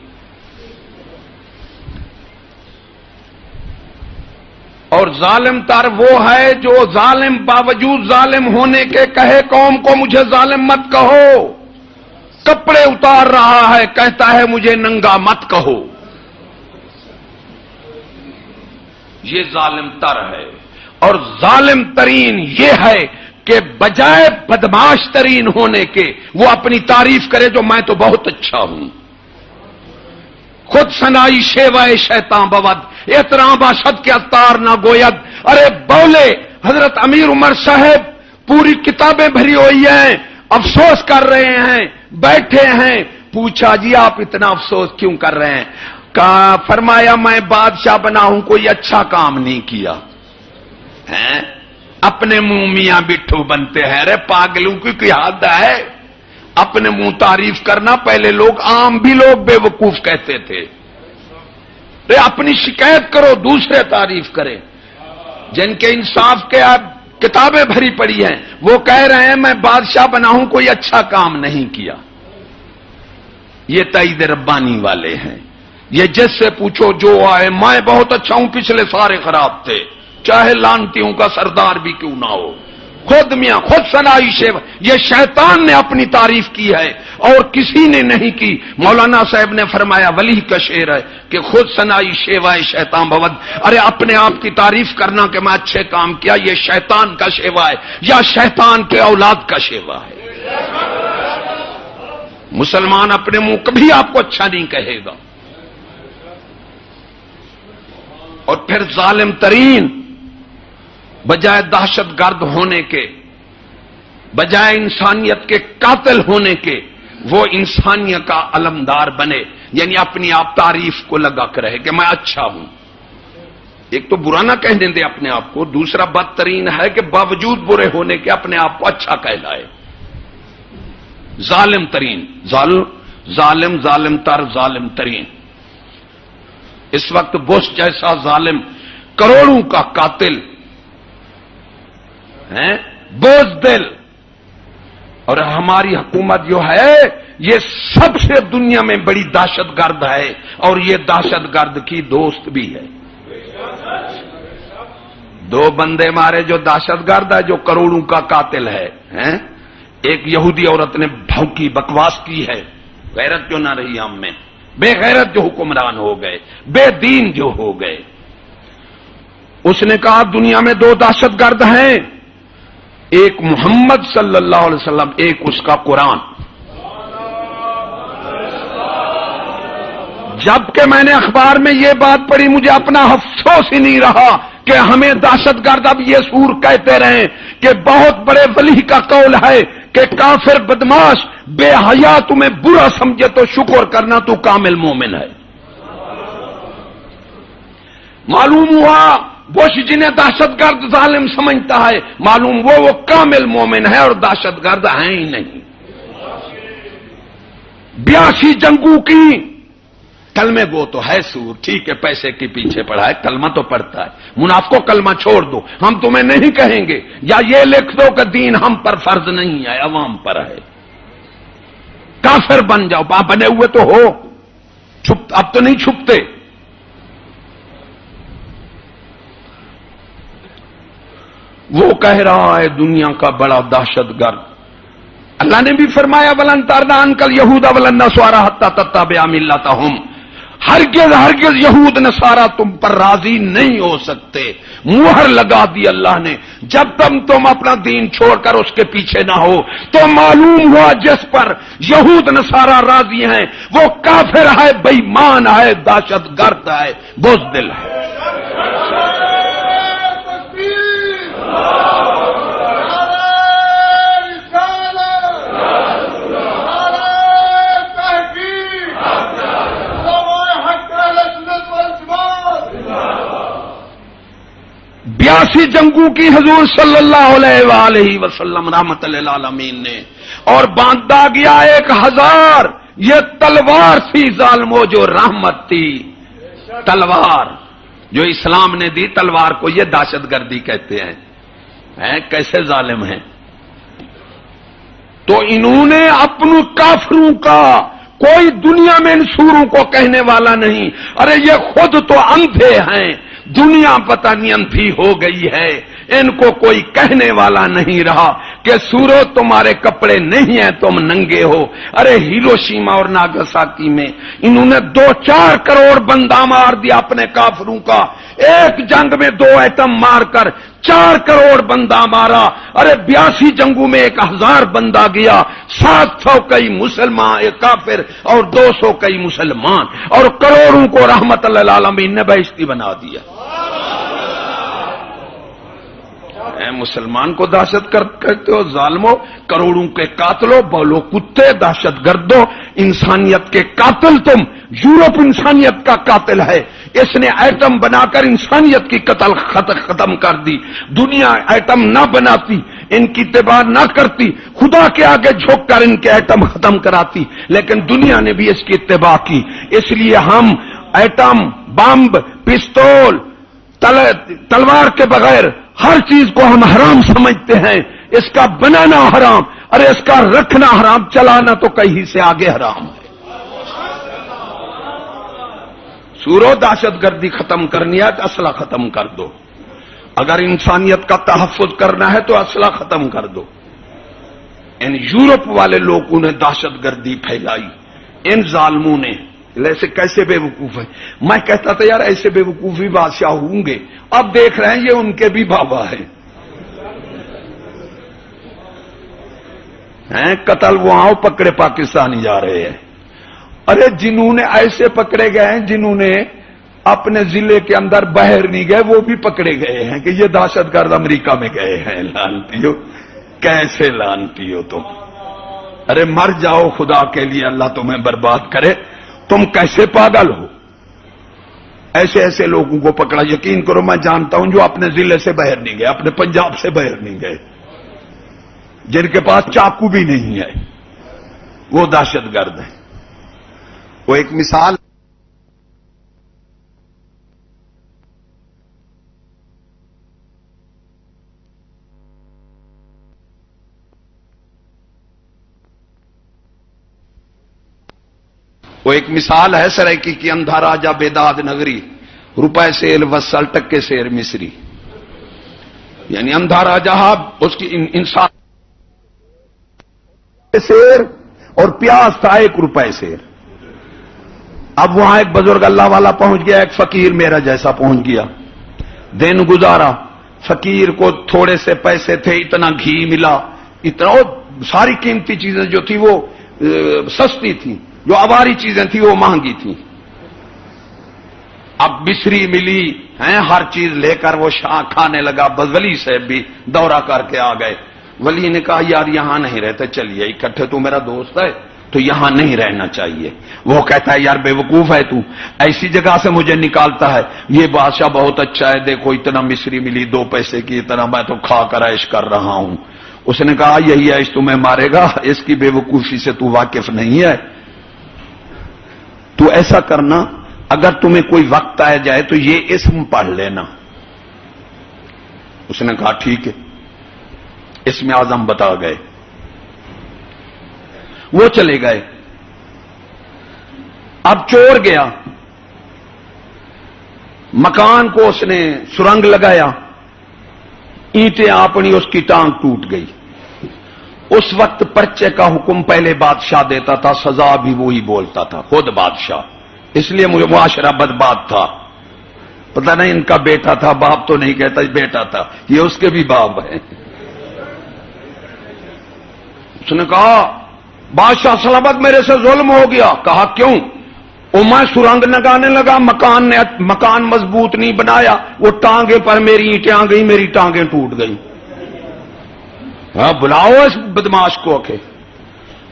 اور ظالم تر وہ ہے جو ظالم باوجود ظالم ہونے کے کہے قوم کو مجھے ظالم مت کہو. کپڑے اتار رہا ہے کہتا ہے مجھے ننگا مت کہو. یہ ظالم تر ہے. اور ظالم ترین یہ ہے کہ بجائے بدماش ترین ہونے کے وہ اپنی تعریف کرے جو میں تو بہت اچھا ہوں. خود سنائی شیوائے شیطان بود، احترام باشد کے اتار نہ گوید. ارے بولے حضرت امیر عمر صاحب پوری کتابیں بھری ہوئی ہیں، افسوس کر رہے ہیں، بیٹھے ہیں. پوچھا جی آپ اتنا افسوس کیوں کر رہے ہیں؟ کہا فرمایا میں بادشاہ بنا ہوں کوئی اچھا کام نہیں کیا. اپنے منہ میاں بٹھو بنتے ہیں. ارے پاگلوں کی کوئی حد ہے؟ اپنے منہ تعریف کرنا پہلے لوگ عام بھی لوگ بے وقوف کہتے تھے. اپنی شکایت کرو دوسرے تعریف کریں. جن کے انصاف کے کتابیں بھری پڑی ہیں وہ کہہ رہے ہیں میں بادشاہ بنا ہوں کوئی اچھا کام نہیں کیا. یہ تائید ربانی والے ہیں. یہ جس سے پوچھو جو آئے میں بہت اچھا ہوں، پچھلے سارے خراب تھے، چاہے لانتیوں کا سردار بھی کیوں نہ ہو. خود میاں خود سنائی شیوا، یہ شیطان نے اپنی تعریف کی ہے اور کسی نے نہیں کی. مولانا صاحب نے فرمایا ولی کا شعر ہے کہ خود سنائی شیوائے شیطان بود. ارے اپنے آپ کی تعریف کرنا کہ میں اچھے کام کیا، یہ شیطان کا شیوا ہے یا شیطان کے اولاد کا شیوا ہے. مسلمان اپنے منہ کبھی آپ کو اچھا نہیں کہے گا. اور پھر ظالم ترین، بجائے دہشت گرد ہونے کے، بجائے انسانیت کے قاتل ہونے کے، وہ انسانیت کا علمدار بنے. یعنی اپنی آپ تعریف کو لگا کر رہے کہ میں اچھا ہوں. ایک تو برا نہ کہنے دے اپنے آپ کو، دوسرا بدترین ہے کہ باوجود برے ہونے کے اپنے آپ کو اچھا کہلائے. ظالم ترین، ظالم تر، ظالم ترین. اس وقت بش جیسا ظالم، کروڑوں کا قاتل، بزدل، اور ہماری حکومت جو ہے یہ سب سے دنیا میں بڑی دہشت گرد ہے، اور یہ دہشت گرد کی دوست بھی ہے. دو بندے مارے جو دہشت گرد ہے، جو کروڑوں کا قاتل ہے. ایک یہودی عورت نے بھونکی بکواس کی ہے، غیرت جو نہ رہی ہم میں، بے غیرت جو حکمران ہو گئے، بے دین جو ہو گئے. اس نے کہا دنیا میں دو دہشت گرد ہیں، ایک محمد صلی اللہ علیہ وسلم، ایک اس کا قرآن. جبکہ میں نے اخبار میں یہ بات پڑھی مجھے اپنا افسوس ہی نہیں رہا کہ ہمیں دہشت گرد اب یہ سور کہتے رہیں کہ بہت بڑے ولی کا قول ہے کہ کافر بدماش بے حیا تمہیں برا سمجھے تو شکر کرنا تو کامل مومن ہے. معلوم ہوا بش جنہیں دہشت گرد ظالم سمجھتا ہے، معلوم وہ کامل مومن ہے اور دہشت گرد ہیں ہی نہیں. 82 جنگوں کی، کلمے گو تو ہے سور، ٹھیک ہے پیسے کے پیچھے پڑا ہے، کلمہ تو پڑتا ہے. منافقوں کلمہ چھوڑ دو، ہم تمہیں نہیں کہیں گے، یا یہ لکھ دو کہ دین ہم پر فرض نہیں ہے، عوام پر ہے. کافر بن جاؤ، بنے ہوئے تو ہو، اب تو نہیں چھپتے. وہ کہہ رہا ہے دنیا کا بڑا دہشت گرد. اللہ نے بھی فرمایا ولن ترضى عنك اليهود ولا النصارى حتى تتبع ملتهم. ہرگز یہود نصارہ تم پر راضی نہیں ہو سکتے. مہر لگا دی اللہ نے، جب تم اپنا دین چھوڑ کر اس کے پیچھے نہ ہو. تو معلوم ہوا جس پر یہود نصارہ راضی ہیں وہ کافر ہے، بے ایمان ہے، دہشت گرد ہے، بزدل ہے. 82 جنگوں کی حضور صلی اللہ علیہ وآلہ وسلم رحمت للعالمین نے، اور باندھا گیا 1000. یہ تلوار تھی ظالموں جو رحمت تھی. تلوار جو اسلام نے دی، تلوار کو یہ دہشت گردی کہتے ہیں. کیسے ظالم ہیں. تو انہوں نے اپنے کافروں کا کوئی دنیا میں ان سوروں کو کہنے والا نہیں. ارے یہ خود تو اندھے ہیں، دنیا پتہ نہیں اندھی ہو گئی ہے. ان کو کوئی کہنے والا نہیں رہا کہ سورو تمہارے کپڑے نہیں ہیں، تم ننگے ہو. ارے ہیروشیما اور ناگاساکی میں انہوں نے 2-4 کروڑ بندہ مار دیا اپنے کافروں کا. ایک جنگ میں 2 ایٹم مار کر 4 کروڑ بندہ مارا. ارے 82 جنگوں میں 1000 بندہ گیا، 700 کئی مسلمان ایک کافر اور 200 کئی مسلمان، اور کروڑوں کو رحمت للعالمین نے بہشتی بنا دیا. مسلمان کو دہشت گرد کہتے ہو؟ ظالمو، کروڑوں کے قاتلوں، بولو کتے، دہشت گردوں، انسانیت کے قاتل تم. یورپ انسانیت کا قاتل ہے. اس نے ایٹم بنا کر انسانیت کی قتل ختم کر دی. دنیا ایٹم نہ بناتی، ان کی اتباع نہ کرتی، خدا کے آگے جھک کر ان کے ایٹم ختم کراتی، لیکن دنیا نے بھی اس کی اتباع کی. اس لیے ہم ایٹم، بم، پستول، تلوار کے بغیر ہر چیز کو ہم حرام سمجھتے ہیں. اس کا بنانا حرام، ارے اس کا رکھنا حرام، چلانا تو کہیں سے آگے حرام ہے. سورو دہشت گردی ختم کرنی ہے تو اسلحہ ختم کر دو. اگر انسانیت کا تحفظ کرنا ہے تو اسلحہ ختم کر دو. ان یورپ والے لوگوں نے دہشت گردی پھیلائی، ان ظالموں نے. ایسے کیسے بے وقوف ہیں. میں کہتا تھا یار ایسے بے وقوفی بادشاہ ہوں گے. اب دیکھ رہے ہیں یہ ان کے بھی بابا ہیں. قتل وہاں پکڑے پاکستانی جا رہے ہیں. ارے جنہوں نے ایسے پکڑے گئے ہیں جنہوں نے اپنے ضلع کے اندر باہر نہیں گئے، وہ بھی پکڑے گئے ہیں کہ یہ دہشت گرد امریکہ میں گئے ہیں. لانتیو، کیسے لانتیو تم. ارے مر جاؤ خدا کے لیے، اللہ تمہیں برباد کرے. تم کیسے پاگل ہو. ایسے ایسے لوگوں کو پکڑا. یقین کرو میں جانتا ہوں جو اپنے ضلع سے باہر نہیں گئے، اپنے پنجاب سے باہر نہیں گئے، جن کے پاس چاقو بھی نہیں ہے، وہ دہشت گرد ہیں. وہ ایک مثال، وہ ایک مثال ہے سرائکی کی. اندھا راجا بیداد نگری، روپے سیل وصل ٹکے سیر مصری. یعنی اندھا راجا اس کی انسان سیر اور پیاز تھا 1 روپے سیر. اب وہاں ایک بزرگ اللہ والا پہنچ گیا، ایک فقیر میرا جیسا پہنچ گیا. دن گزارا، فقیر کو تھوڑے سے پیسے تھے، اتنا گھی ملا، اتنا ساری قیمتی چیزیں جو تھی وہ سستی تھی، جو عواری چیزیں تھیں وہ مہنگی تھیں. اب مصری ملی ہیں، ہر چیز لے کر وہ شاہ کھانے لگا. ولی سے بھی دورہ کر کے آ گئے. ولی نے کہا یار یہاں نہیں رہتے، چلیے اکٹھے، تو میرا دوست ہے تو یہاں نہیں رہنا چاہیے. وہ کہتا ہے یار بے وقوف ہے تو، ایسی جگہ سے مجھے نکالتا ہے. یہ بادشاہ بہت اچھا ہے، دیکھو اتنا مصری ملی 2 پیسے کی، اتنا میں تو کھا کر عیش کر رہا ہوں. اس نے کہا یہی عیش تمہیں مارے گا، اس کی بے وقوفی سے تو واقف نہیں ہے. تو ایسا کرنا، اگر تمہیں کوئی وقت آ جائے تو یہ اسم پڑھ لینا. اس نے کہا ٹھیک ہے. اسم اعظم بتا گئے. وہ چلے گئے. اب چور گیا، مکان کو اس نے سرنگ لگایا، اینٹیں اپنی، اس کی ٹانگ ٹوٹ گئی. اس وقت پرچے کا حکم پہلے بادشاہ دیتا تھا، سزا بھی وہی بولتا تھا، خود بادشاہ. اس لیے مجھے معاشرہ بدباد تھا. پتہ نہیں ان کا بیٹا تھا، باپ تو نہیں کہتا، بیٹا تھا، یہ اس کے بھی باپ ہیں. اس نے کہا بادشاہ سلامت میرے سے ظلم ہو گیا. کہا کیوں؟ میں سرنگ لگانے لگا، مکان مضبوط نہیں بنایا، وہ ٹانگیں پر میری اینٹیں آ گئی، میری ٹانگیں ٹوٹ گئی. بلاؤ اس بدماش کو،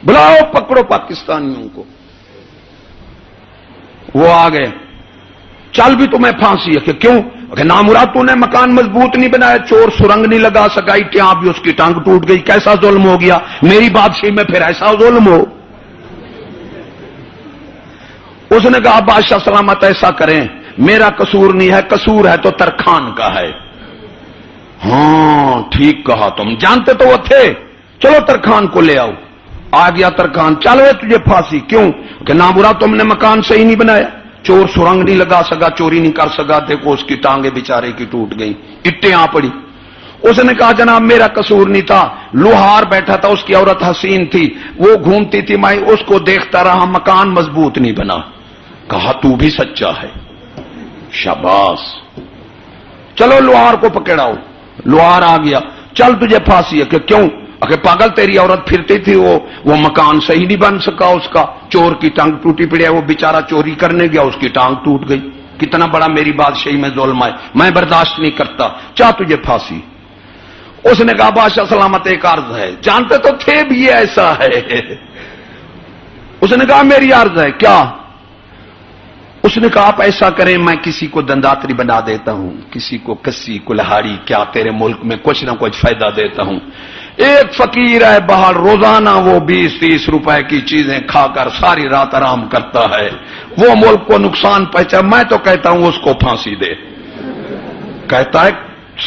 بلاؤ، پکڑو پاکستانیوں کو. وہ آ گئے. چل بھی تمہیں پھانسی ہے. کہ کیوں؟ کہ نامراد تو نے مکان مضبوط نہیں بنایا، چور سرنگ نہیں لگا سکا، اٹیاں بھی اس کی ٹانگ ٹوٹ گئی، کیسا ظلم ہو گیا؟ میری بادشاہی میں پھر ایسا ظلم ہو؟ اس نے کہا بادشاہ سلامت ایسا کریں، میرا قصور نہیں ہے، قصور ہے تو ترکھان کا ہے۔ ہاں ٹھیک کہا، تم جانتے تو وہ تھے، چلو ترکھان کو لے آؤ۔ آ گیا ترکھان، چلو تجھے پھانسی، کیوں کہ نامراد تم نے مکان صحیح نہیں بنایا، چور سرنگ نہیں لگا سکا، چوری نہیں کر سکا، دیکھو اس کی ٹانگیں بیچارے کی ٹوٹ گئی، اٹیں آ پڑی۔ اس نے کہا جناب میرا قصور نہیں تھا، لوہار بیٹھا تھا، اس کی عورت حسین تھی، وہ گھومتی تھی، میں اس کو دیکھتا رہا، مکان مضبوط نہیں بنا۔ کہا تو بھی سچا ہے، شاباش، چلو لوہار کو پکڑاؤ۔ لوہار آ گیا، چل تجھے پھانسی ہے۔ کہ کیوں؟ کہ پاگل تیری عورت پھرتی تھی، وہ مکان صحیح نہیں بن سکا، اس کا چور کی ٹانگ ٹوٹی پڑی ہے، وہ بیچارہ چوری کرنے گیا، اس کی ٹانگ ٹوٹ گئی، کتنا بڑا میری بادشاہی میں ظلم ہے، میں برداشت نہیں کرتا، چاہ تجھے پھانسی۔ اس نے کہا بادشاہ سلامت ایک عرض ہے، جانتے تو تھے بھی یہ ایسا ہے۔ اس نے کہا میری عرض ہے، کیا؟ اس نے کہا آپ ایسا کریں، میں کسی کو دنداتری بنا دیتا ہوں، کسی کو کسی کلہاڑی، کیا تیرے ملک میں کچھ نہ کچھ فائدہ دیتا ہوں۔ ایک فقیر ہے باہر، روزانہ وہ 20-30 روپے کی چیزیں کھا کر ساری رات آرام کرتا ہے، وہ ملک کو نقصان پہنچا، میں تو کہتا ہوں اس کو پھانسی دے۔ کہتا ہے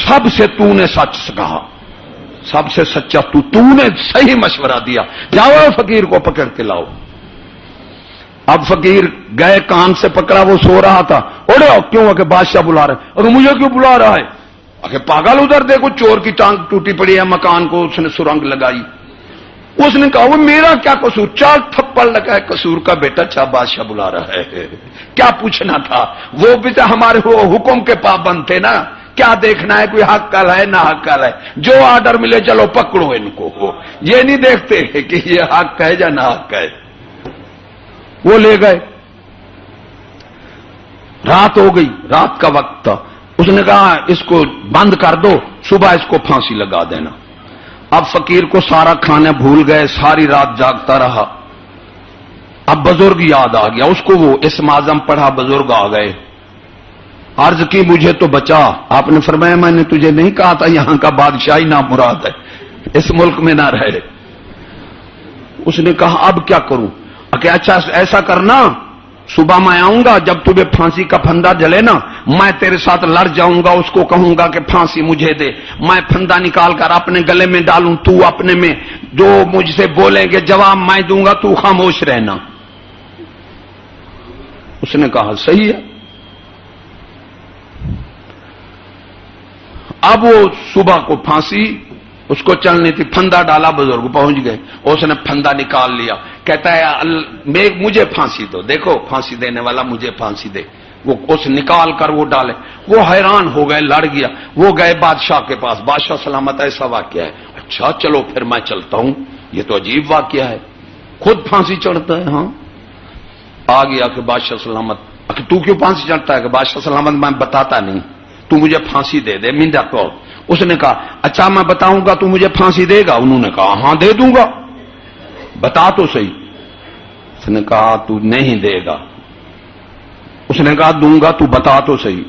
سب سے تو نے سچ کہا، سب سے سچا تو نے صحیح مشورہ دیا، جاؤ فقیر کو پکڑ کے لاؤ۔ اب فقیر گئے، کان سے پکڑا، وہ سو رہا تھا، اڑو کیوں؟ کہ بادشاہ بلا رہے۔ اور مجھے کیوں بلا رہا ہے؟ کہ پاگل ادھر دیکھو، چور کی ٹانگ ٹوٹی پڑی ہے، مکان کو اس نے سرنگ لگائی۔ اس نے کہا وہ میرا کیا قصور؟ 4 تھپڑ لگا ہے، قصور کا بیٹا، چاہ بادشاہ بلا رہا ہے، کیا پوچھنا تھا؟ وہ بھی تو ہمارے وہ حکم کے پابند تھے نا، کیا دیکھنا ہے کوئی حق کل ہے نہ حق کل ہے، جو آرڈر ملے چلو پکڑو ان کو، یہ نہیں دیکھتے کہ یہ حق ہے یا نہ حق ہے۔ وہ لے گئے، رات ہو گئی، رات کا وقت تھا۔ اس نے کہا اس کو بند کر دو، صبح اس کو پھانسی لگا دینا۔ اب فقیر کو سارا کھانا بھول گئے، ساری رات جاگتا رہا۔ اب بزرگ یاد آ گیا اس کو، وہ اسم اعظم پڑھا، بزرگ آ گئے، عرض کی مجھے تو بچا۔ آپ نے فرمایا میں نے تجھے نہیں کہا تھا یہاں کا بادشاہی نامراد ہے، اس ملک میں نہ رہے۔ اس نے کہا اب کیا کروں؟ کہ اچھا ایسا کرنا، صبح میں آؤں گا، جب تمہیں پھانسی کا پھندا جلے نا، میں تیرے ساتھ لڑ جاؤں گا، اس کو کہوں گا کہ پھانسی مجھے دے، میں پھندا نکال کر اپنے گلے میں ڈالوں، تو اپنے میں، جو مجھ سے بولیں گے جواب میں دوں گا، تو خاموش رہنا۔ اس نے کہا صحیح ہے۔ اب وہ صبح کو پھانسی اس کو چلنی تھی، پھندا ڈالا، بزرگ پہنچ گئے، اس نے پھندا نکال لیا، کہتا ہے مجھے پھانسی دو، دیکھو پھانسی دینے والا مجھے پھانسی دے۔ وہ اس نکال کر وہ ڈالے، وہ حیران ہو گئے، لڑ گیا۔ وہ گئے بادشاہ کے پاس، بادشاہ سلامت ایسا واقعہ ہے۔ اچھا چلو پھر میں چلتا ہوں، یہ تو عجیب واقعہ ہے، خود پھانسی چڑھتا ہے۔ ہاں آ گیا کہ بادشاہ سلامت، تو کیوں پھانسی چڑھتا ہے؟ کہ بادشاہ سلامت میں بتاتا نہیں، تو مجھے پھانسی دے دے، مندہ کو۔ اس نے کہا اچھا میں بتاؤں گا تو مجھے پھانسی دے گا؟ انہوں نے کہا ہاں دے دوں گا، بتا تو صحیح۔ اس نے کہا تو نہیں دے گا۔ اس نے کہا دوں گا، تو بتا تو صحیح۔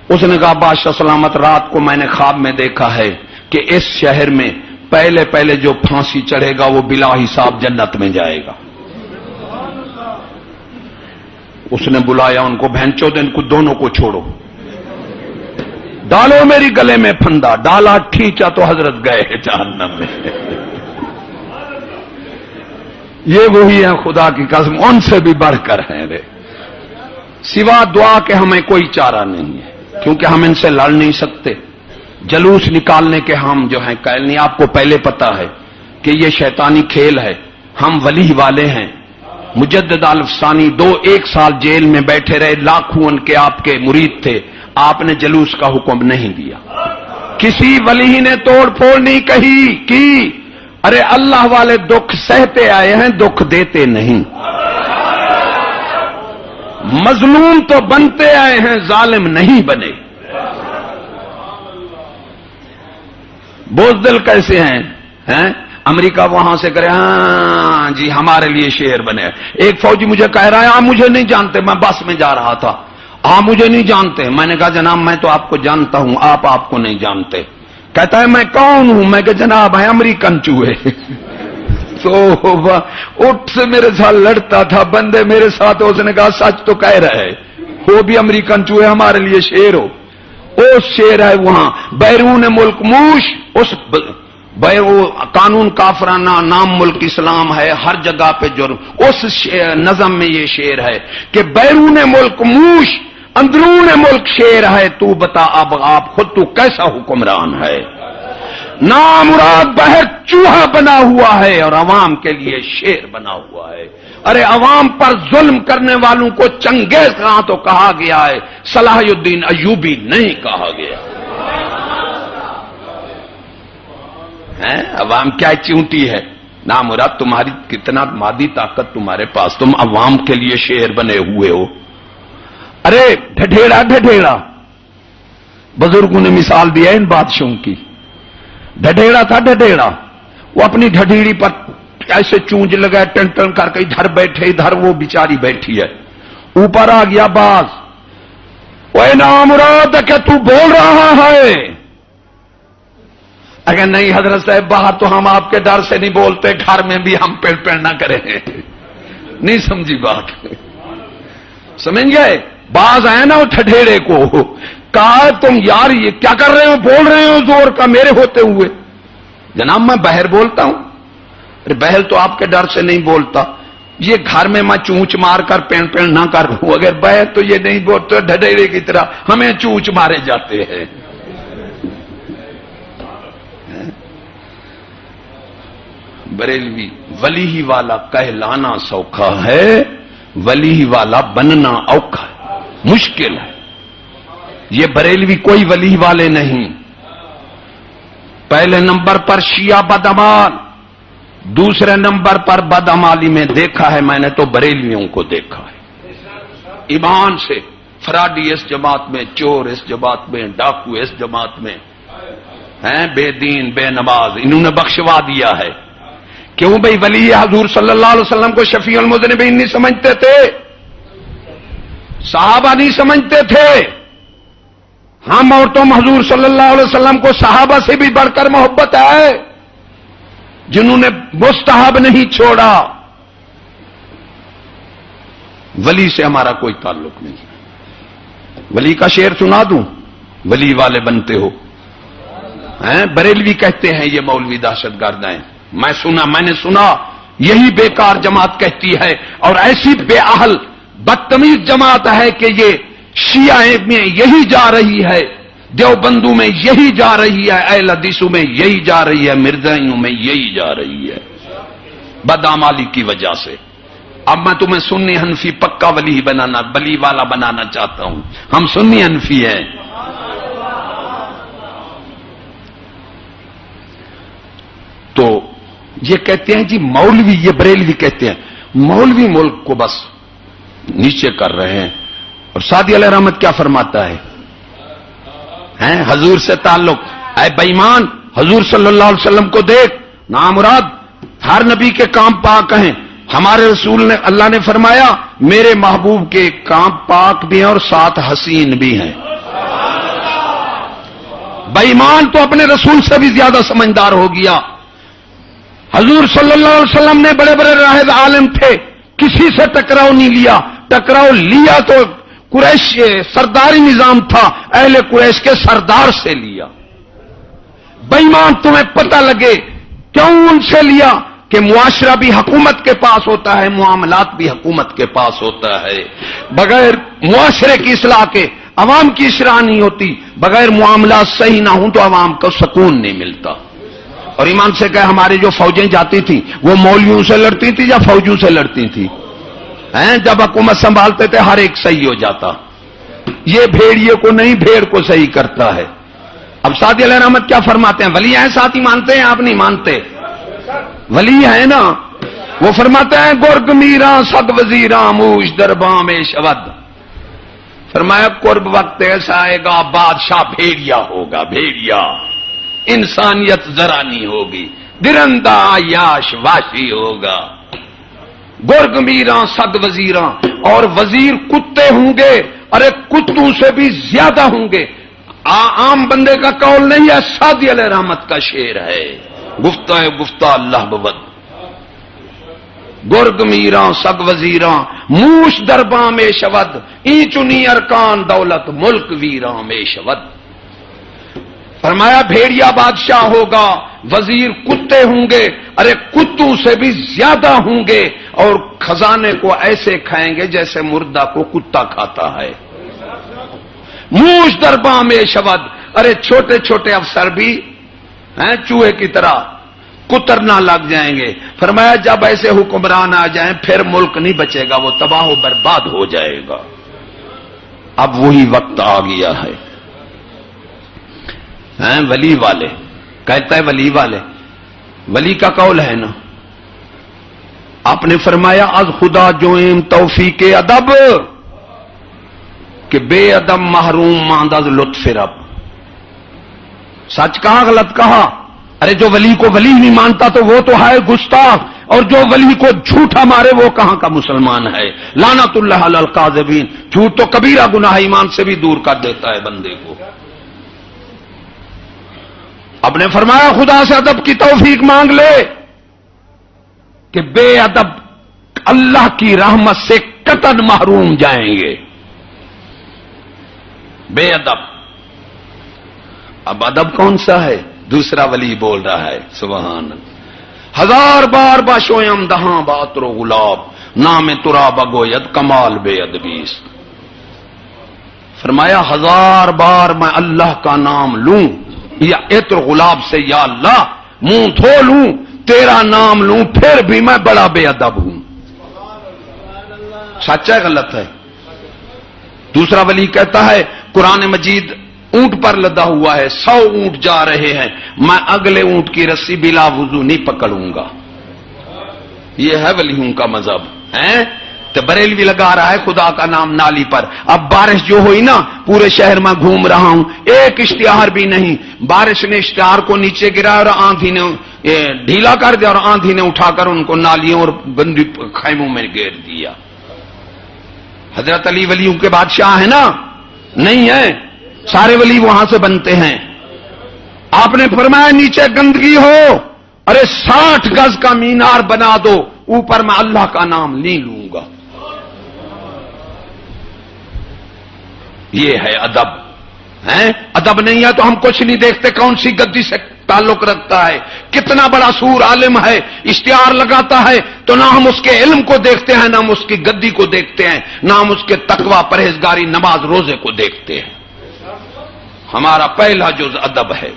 اس نے کہا بادشاہ سلامت رات کو میں نے خواب میں دیکھا ہے کہ اس شہر میں پہلے جو پھانسی چڑھے گا وہ بلا حساب جنت میں جائے گا۔ اس نے بلایا ان کو، بہنچو ان کو دونوں کو چھوڑو، ڈالو میری گلے میں پھندا۔ ڈالا، کھینچا تو حضرت گئے جہنم میں۔ یہ وہی ہے خدا کی قسم، ان سے بھی بڑھ کر ہیں رے، سوا دعا کے ہمیں کوئی چارہ نہیں ہے، کیونکہ ہم ان سے لڑ نہیں سکتے۔ جلوس نکالنے کے ہم جو ہیں قائل نہیں، آپ کو پہلے پتا ہے کہ یہ شیطانی کھیل ہے۔ ہم ولی والے ہیں، مجدد الفسانی 1 سال جیل میں بیٹھے رہے، لاکھوں ان کے آپ کے مرید تھے، آپ نے جلوس کا حکم نہیں دیا، کسی ولی نے توڑ پھوڑ نہیں کی۔ ارے اللہ والے دکھ سہتے آئے ہیں، دکھ دیتے نہیں۔ مظلوم تو بنتے آئے ہیں، ظالم نہیں بنے۔ بزدل کیسے ہیں؟ امریکہ وہاں سے کرے ہاں جی ہمارے لیے شعر بنے۔ ایک فوجی مجھے کہہ رہا ہے آپ مجھے نہیں جانتے، میں بس میں جا رہا تھا، آپ مجھے نہیں جانتے؟ میں نے کہا جناب میں تو آپ کو جانتا ہوں، آپ کو نہیں جانتے۔ کہتا ہے میں کون ہوں؟ میں کہ جناب ہے امریکن چوہے۔ تو اٹھ سے میرے ساتھ لڑتا تھا، بندے میرے ساتھ، اس نے کہا سچ تو کہہ رہے، وہ بھی امریکن چوہے ہمارے لیے شیر ہو۔ وہ شیر ہے وہاں بیرون ملک موش، اس وہ قانون کافرانہ، نام ملک اسلام ہے، ہر جگہ پہ جرم، اس نظم میں یہ شیر ہے کہ بیرون ملک موش اندرون ملک شیر ہے، تو بتا اب آپ خود تو کیسا حکمران ہے؟ نامراد بہر چوہا بنا ہوا ہے اور عوام کے لیے شیر بنا ہوا ہے۔ ارے عوام پر ظلم کرنے والوں کو چنگیز خاں تو کہا گیا ہے، صلاح الدین ایوبی نہیں کہا گیا ہے۔ عوام کیا چونٹی ہے؟ نامراد تمہاری کتنا مادی طاقت تمہارے پاس، تم عوام کے لیے شیر بنے ہوئے ہو۔ ارے ڈھڈیڑا بزرگوں نے مثال دیا ان بادشاہوں کی۔ ڈھڈیڑا تھا ڈھڈیڑا، وہ اپنی ڈھڈیڑی پر ایسے چونج لگائے ٹن ٹن کر کے، ادھر بیٹھے ادھر وہ بیچاری بیٹھی ہے۔ اوپر آ گیا باز، وہ نامراد کہ تو بول رہا ہے؟ اگر نہیں حضرت صاحب باہر تو ہم آپ کے ڈر سے نہیں بولتے، گھر میں بھی ہم پیڑ پیڑ نہ کریں۔ نہیں سمجھی بات؟ سمجھ گئے؟ باز آئے نا وہ ٹھڈیڑے کو، کہا تم یار یہ کیا کر رہے ہو، بول رہے ہو زور کا میرے ہوتے ہوئے؟ جناب میں بہر بولتا ہوں۔ ارے بہر تو آپ کے ڈر سے نہیں بولتا، یہ گھر میں میں چونچ مار کر پین پین نہ کر رہوں، اگر بہر تو یہ نہیں بولتے ڈھڈیڑے کی طرح ہمیں چونچ مارے جاتے ہیں۔ بریلوی ولی ہی والا کہلانا سوکھا ہے، ولی ہی والا بننا اوکھا ہے، مشکل ہے۔ یہ بریلوی کوئی ولی والے نہیں۔ پہلے نمبر پر شیعہ بدعمال، دوسرے نمبر پر بدعمالی میں دیکھا ہے میں نے تو بریلویوں کو دیکھا ہے۔ ایمان سے فراڈی اس جماعت میں، چور اس جماعت میں، ڈاکو اس جماعت میں ہیں، بے دین بے نماز، انہوں نے بخشوا دیا ہے۔ کیوں بھئی ولی حضور صلی اللہ علیہ وسلم کو شفیع المذنبین نہیں سمجھتے تھے، صحابہ نہیں سمجھتے تھے۔ ہم اور تم حضور صلی اللہ علیہ وسلم کو صحابہ سے بھی بڑھ کر محبت ہے، جنہوں نے مستحب نہیں چھوڑا۔ ولی سے ہمارا کوئی تعلق نہیں۔ ولی کا شعر سنا دوں؟ ولی والے بنتے ہو ہیں؟ بریلوی کہتے ہیں یہ مولوی دہشت گرد ہیں۔ میں نے سنا یہی بیکار جماعت کہتی ہے، اور ایسی بے اہل بدتمیز جماعت ہے کہ یہ شیعہ میں یہی جا رہی ہے، دیوبندوں میں یہی جا رہی ہے، اہل حدیثوں میں یہی جا رہی ہے، مرزائیوں میں یہی جا رہی ہے، بدعمالی کی وجہ سے۔ اب میں تمہیں سنی حنفی پکا ولی والا بنانا چاہتا ہوں۔ ہم سنی حنفی ہیں۔ تو یہ کہتے ہیں جی مولوی، یہ بریلوی کہتے ہیں مولوی ملک کو بس نیچے کر رہے ہیں۔ اور سعدی علیہ رحمت کیا فرماتا ہے؟ حضور سے تعلق، اے بےایمان حضور صلی اللہ علیہ وسلم کو دیکھ، نامراد ہر نبی کے کام پاک ہیں، ہمارے رسول نے، اللہ نے فرمایا میرے محبوب کے کام پاک بھی ہیں اور ساتھ حسین بھی ہیں۔ بےایمان تو اپنے رسول سے بھی زیادہ سمجھدار ہو گیا۔ حضور صلی اللہ علیہ وسلم نے بڑے بڑے راہب عالم تھے، کسی سے ٹکراؤ نہیں لیا، ٹکراؤ لیا تو قریش سرداری نظام تھا، اہل قریش کے سردار سے لیا۔ بےایمان تمہیں پتہ لگے کیوں ان سے لیا کہ معاشرہ بھی حکومت کے پاس ہوتا ہے، معاملات بھی حکومت کے پاس ہوتا ہے۔ بغیر معاشرے کی اصلاح کے عوام کی اصلاح نہیں ہوتی، بغیر معاملات صحیح نہ ہوں تو عوام کو سکون نہیں ملتا۔ اور ایمان سے کہ ہماری جو فوجیں جاتی تھیں وہ مولویوں سے لڑتی تھی یا فوجوں سے لڑتی تھی؟ جب حکومت سنبھالتے تھے ہر ایک صحیح ہو جاتا، یہ بھیڑیے کو نہیں بھیڑ کو صحیح کرتا ہے۔ اب سعدی علیہ رحمت کیا فرماتے ہیں؟ ولی ہیں ساتھی مانتے ہیں؟ آپ نہیں مانتے؟ ولی ہے نا، وہ فرماتے ہیں گرگ میراں سگ وزیراں موش درباں میں شود، فرمایا قرب وقت ایسا آئے گا بادشاہ بھیڑیا ہوگا، بھیڑیا، انسانیت ذرا نہیں ہوگی، درندہ عیاش واشی ہوگا۔ گرگ میراں سگ وزیراں، اور وزیر کتے ہوں گے ارے کتوں سے بھی زیادہ ہوں گے. عام بندے کا قول نہیں ہے، سعدی علیہ رحمت کا شعر ہے. گفتہ گفتہ اللہ بود گرگ میراں سگ وزیراں موش درباں میں شود این چنی ارکان دولت ملک ویراں میں شود. فرمایا بھیڑیا بادشاہ ہوگا، وزیر کتے ہوں گے، ارے کتوں سے بھی زیادہ ہوں گے، اور خزانے کو ایسے کھائیں گے جیسے مردہ کو کتا کھاتا ہے. موش درباں میں شود، ارے چھوٹے چھوٹے افسر بھی ہیں چوہے کی طرح کترنا لگ جائیں گے. فرمایا جب ایسے حکمران آ جائیں پھر ملک نہیں بچے گا، وہ تباہ و برباد ہو جائے گا. اب وہی وقت آ گیا ہے. ولی والے کہتا ہے ولی والے، ولی کا قول ہے نا. آپ نے فرمایا از خدا جو ایم توفیق ادب کہ بے ادب محروم ماند از لطف رب. سچ کہا غلط کہا؟ ارے جو ولی کو ولی نہیں مانتا تو وہ تو ہے گستاخ، اور جو ولی کو جھوٹا مارے وہ کہاں کا مسلمان ہے. لعنت اللہ علی القاذبین. جھوٹ تو کبیرہ گناہ، ایمان سے بھی دور کر دیتا ہے بندے کو. اب نے فرمایا خدا سے ادب کی توفیق مانگ لے کہ بے ادب اللہ کی رحمت سے قطعاً محروم جائیں گے. بے ادب. اب ادب کون سا ہے؟ دوسرا ولی بول رہا ہے سبحان اللہ. ہزار بار باشویم دہاں باتر و غلاب نام ترا بگوید کمال بے ادبیس. فرمایا ہزار بار میں اللہ کا نام لوں یا عطر غلاب سے یا اللہ منہ دھو لوں، تیرا نام لوں، پھر بھی میں بڑا بے ادب ہوں. سچ ہے غلط ہے؟ دوسرا ولی کہتا ہے قرآن مجید اونٹ پر لدا ہوا ہے، 100 اونٹ جا رہے ہیں، میں اگلے اونٹ کی رسی بلا وضو نہیں پکڑوں گا. یہ ہے ولیوں کا مذہب ہے. تو بریلوی لگا رہا ہے خدا کا نام نالی پر. اب بارش جو ہوئی نا، پورے شہر میں گھوم رہا ہوں، ایک اشتہار بھی نہیں. بارش نے اشتہار کو نیچے گرا اور آندھی نے ڈھیلا کر دیا، اور آندھی نے اٹھا کر ان کو نالیوں اور گندی خیموں میں گیر دیا. حضرت علی ولیوں کے بادشاہ ہیں نا؟ نہیں ہے. سارے ولی وہاں سے بنتے ہیں. آپ نے فرمایا نیچے گندگی ہو، ارے 60 گز کا مینار بنا دو، اوپر میں اللہ کا نام نہیں لوں گا. یہ ہے ادب. ادب نہیں ہے تو ہم کچھ نہیں دیکھتے کون سی گدی سے تعلق رکھتا ہے، کتنا بڑا سور عالم ہے، اشتہار لگاتا ہے تو نہ ہم اس کے علم کو دیکھتے ہیں، نہ ہم اس کی گدی کو دیکھتے ہیں، نہ ہم اس کے تقوی پرہیزگاری نماز روزے کو دیکھتے ہیں. ہمارا پہلا جز ادب ہے.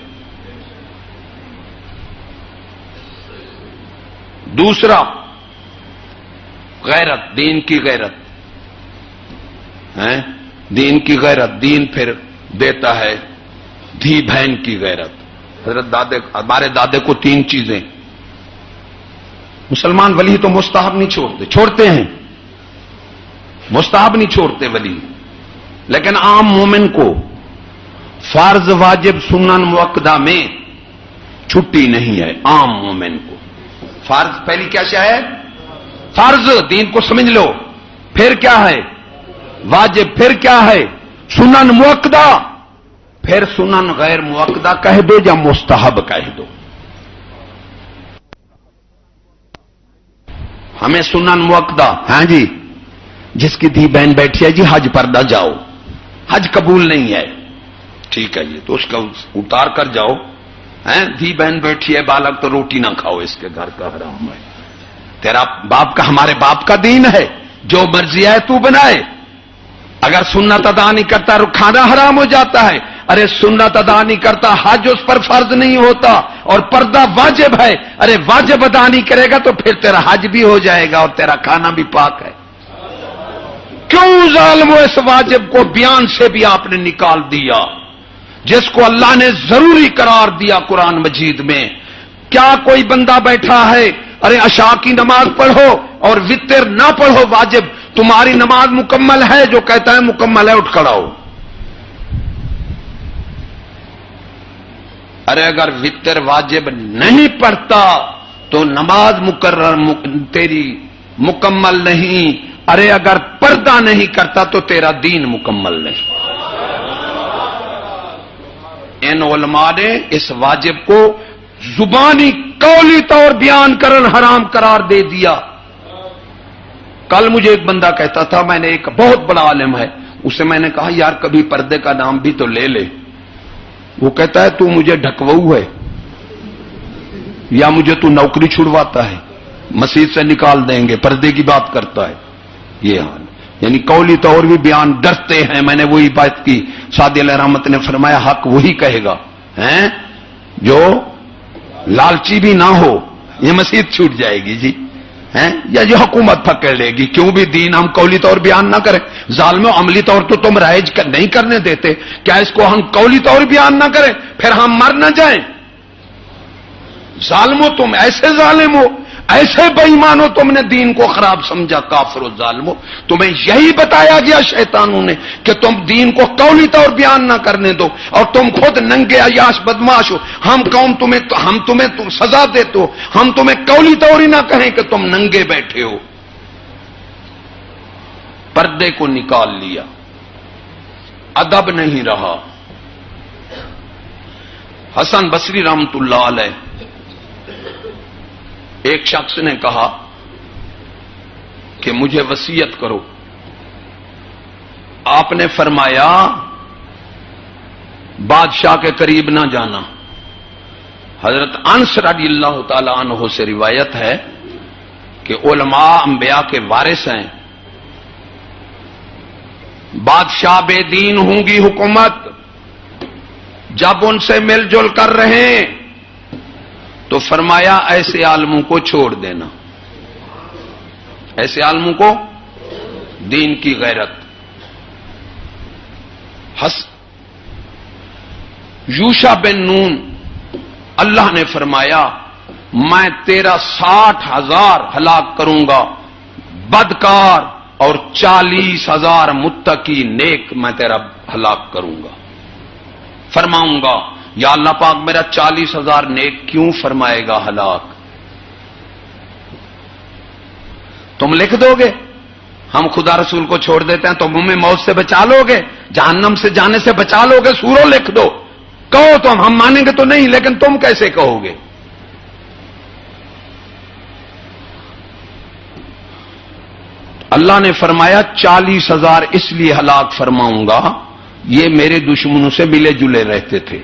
دوسرا غیرت، دین کی غیرت. دین کی غیرت. دین پھر دیتا ہے دھی بہن کی غیرت. حضرت ہمارے دادے کو 3 چیزیں. مسلمان ولی تو مستحب نہیں چھوڑتے، چھوڑتے ہیں مستحب نہیں چھوڑتے ولی، لیکن عام مومن کو فرض واجب سنن مؤکدہ میں چھٹی نہیں ہے. عام مومن کو فرض پہلی کیا شے ہے؟ فرض. دین کو سمجھ لو. پھر کیا ہے؟ واجب. پھر کیا ہے؟ سنن مؤکدہ. پھر سنن غیر مؤکدہ کہہ دو یا مستحب کہہ دو. ہمیں سنن مؤکدہ، ہاں جی، جس کی دھی بہن بیٹھی ہے جی حج پر نہ جاؤ، حج قبول نہیں ہے، ٹھیک ہے جی، تو اس کا اتار کر جاؤ. دھی بہن بیٹھی ہے بالغ تو روٹی نہ کھاؤ، اس کے گھر کا حرام ہے. تیرا باپ کا، ہمارے باپ کا دین ہے، جو مرضی ہے تو بنائے. اگر سنت ادا نہیں کرتا کھانا حرام ہو جاتا ہے. ارے سنت ادا نہیں کرتا حج اس پر فرض نہیں ہوتا، اور پردہ واجب ہے. ارے واجب ادا نہیں کرے گا تو پھر تیرا حج بھی ہو جائے گا اور تیرا کھانا بھی پاک ہے. کیوں ظالم ہو؟ اس واجب کو بیان سے بھی آپ نے نکال دیا، جس کو اللہ نے ضروری قرار دیا قرآن مجید میں. کیا کوئی بندہ بیٹھا ہے ارے عشاء کی نماز پڑھو اور وتر نہ پڑھو واجب، تمہاری نماز مکمل ہے؟ جو کہتا ہے مکمل ہے اٹھ کھڑا ہو. ارے اگر وتر واجب نہیں پڑھتا تو نماز تیری مکمل نہیں، ارے اگر پردہ نہیں کرتا تو تیرا دین مکمل نہیں. ان علماء نے اس واجب کو زبانی قولی طور بیان کرن حرام قرار دے دیا. کل مجھے ایک بندہ کہتا تھا، میں نے ایک بہت بڑا عالم ہے، اسے میں نے کہا یار کبھی پردے کا نام بھی تو لے لے. وہ کہتا ہے تو مجھے ڈھکوؤ ہے یا مجھے تو نوکری چھڑواتا ہے، مسجد سے نکال دیں گے، پردے کی بات کرتا ہے. یہ حال یعنی قولی طور بھی بیان ڈرتے ہیں. میں نے وہی بات کی، سعدی علیہ رحمت نے فرمایا حق وہی کہے گا ہیں جو لالچی بھی نہ ہو. یہ مسجد چھوٹ جائے گی جی ہیں یا جو حکومت پکڑ لے گی. کیوں بھی دین ہم قولی طور بیان نہ کریں؟ ظالموں عملی طور تو تم رائج نہیں کرنے دیتے، کیا اس کو ہم قولی طور بیان نہ کریں پھر ہم مر نہ جائیں؟ ظالموں تم ایسے ظالم ہو، ایسے بے ایمان ہو، تم نے دین کو خراب سمجھا. کافر و ظالمو، تمہیں یہی بتایا گیا شیطانوں نے کہ تم دین کو قولی طور بیان نہ کرنے دو اور تم خود ننگے عیاش بدماش ہو. ہم تمہیں سزا دیتے ہو، ہم تمہیں قولی طور ہی نہ کہیں کہ تم ننگے بیٹھے ہو. پردے کو نکال لیا، ادب نہیں رہا. حسن بصری رحمت اللہ علیہ، ایک شخص نے کہا کہ مجھے وصیت کرو. آپ نے فرمایا بادشاہ کے قریب نہ جانا. حضرت انس رضی اللہ تعالی عنہ سے روایت ہے کہ علماء انبیاء کے وارث ہیں. بادشاہ بے دین ہوں گی حکومت، جب ان سے مل جل کر رہے تو فرمایا ایسے عالموں کو چھوڑ دینا. ایسے عالموں کو، دین کی غیرت. یوشع بن نون، اللہ نے فرمایا میں تیرا 60,000 ہلاک کروں گا بدکار اور 40,000 متقی نیک میں تیرا ہلاک کروں گا. فرماؤں گا یا اللہ پاک میرا 40,000 نیک کیوں فرمائے گا ہلاک؟ تم لکھ دو گے ہم خدا رسول کو چھوڑ دیتے ہیں تو ہمیں موت سے بچا لو گے، جہنم سے جانے سے بچا لو گے. سورو لکھ دو، کہو تو ہم مانیں گے تو نہیں، لیکن تم کیسے کہو گے؟ اللہ نے فرمایا 40,000 اس لیے ہلاک فرماؤں گا یہ میرے دشمنوں سے ملے جلے رہتے تھے.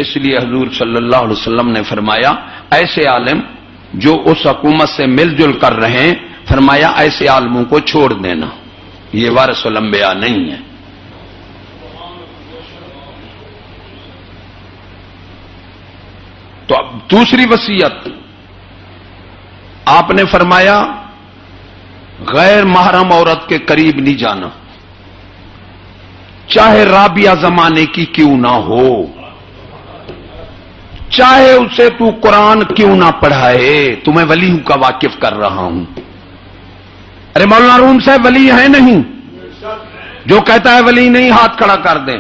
اس لیے حضور صلی اللہ علیہ وسلم نے فرمایا ایسے عالم جو اس حکومت سے مل جل کر رہے ہیں، فرمایا ایسے عالموں کو چھوڑ دینا، یہ وارث الانبیاء نہیں ہے. تو اب دوسری وصیت آپ نے فرمایا غیر محرم عورت کے قریب نہیں جانا، چاہے رابعہ زمانے کی کیوں نہ ہو، چاہے اسے تو قرآن کیوں نہ پڑھائے. تمہیں ولی کا واقف کر رہا ہوں. ارے مولانا روم صاحب ولی ہے نہیں، جو کہتا ہے ولی نہیں ہاتھ کھڑا کر دیں،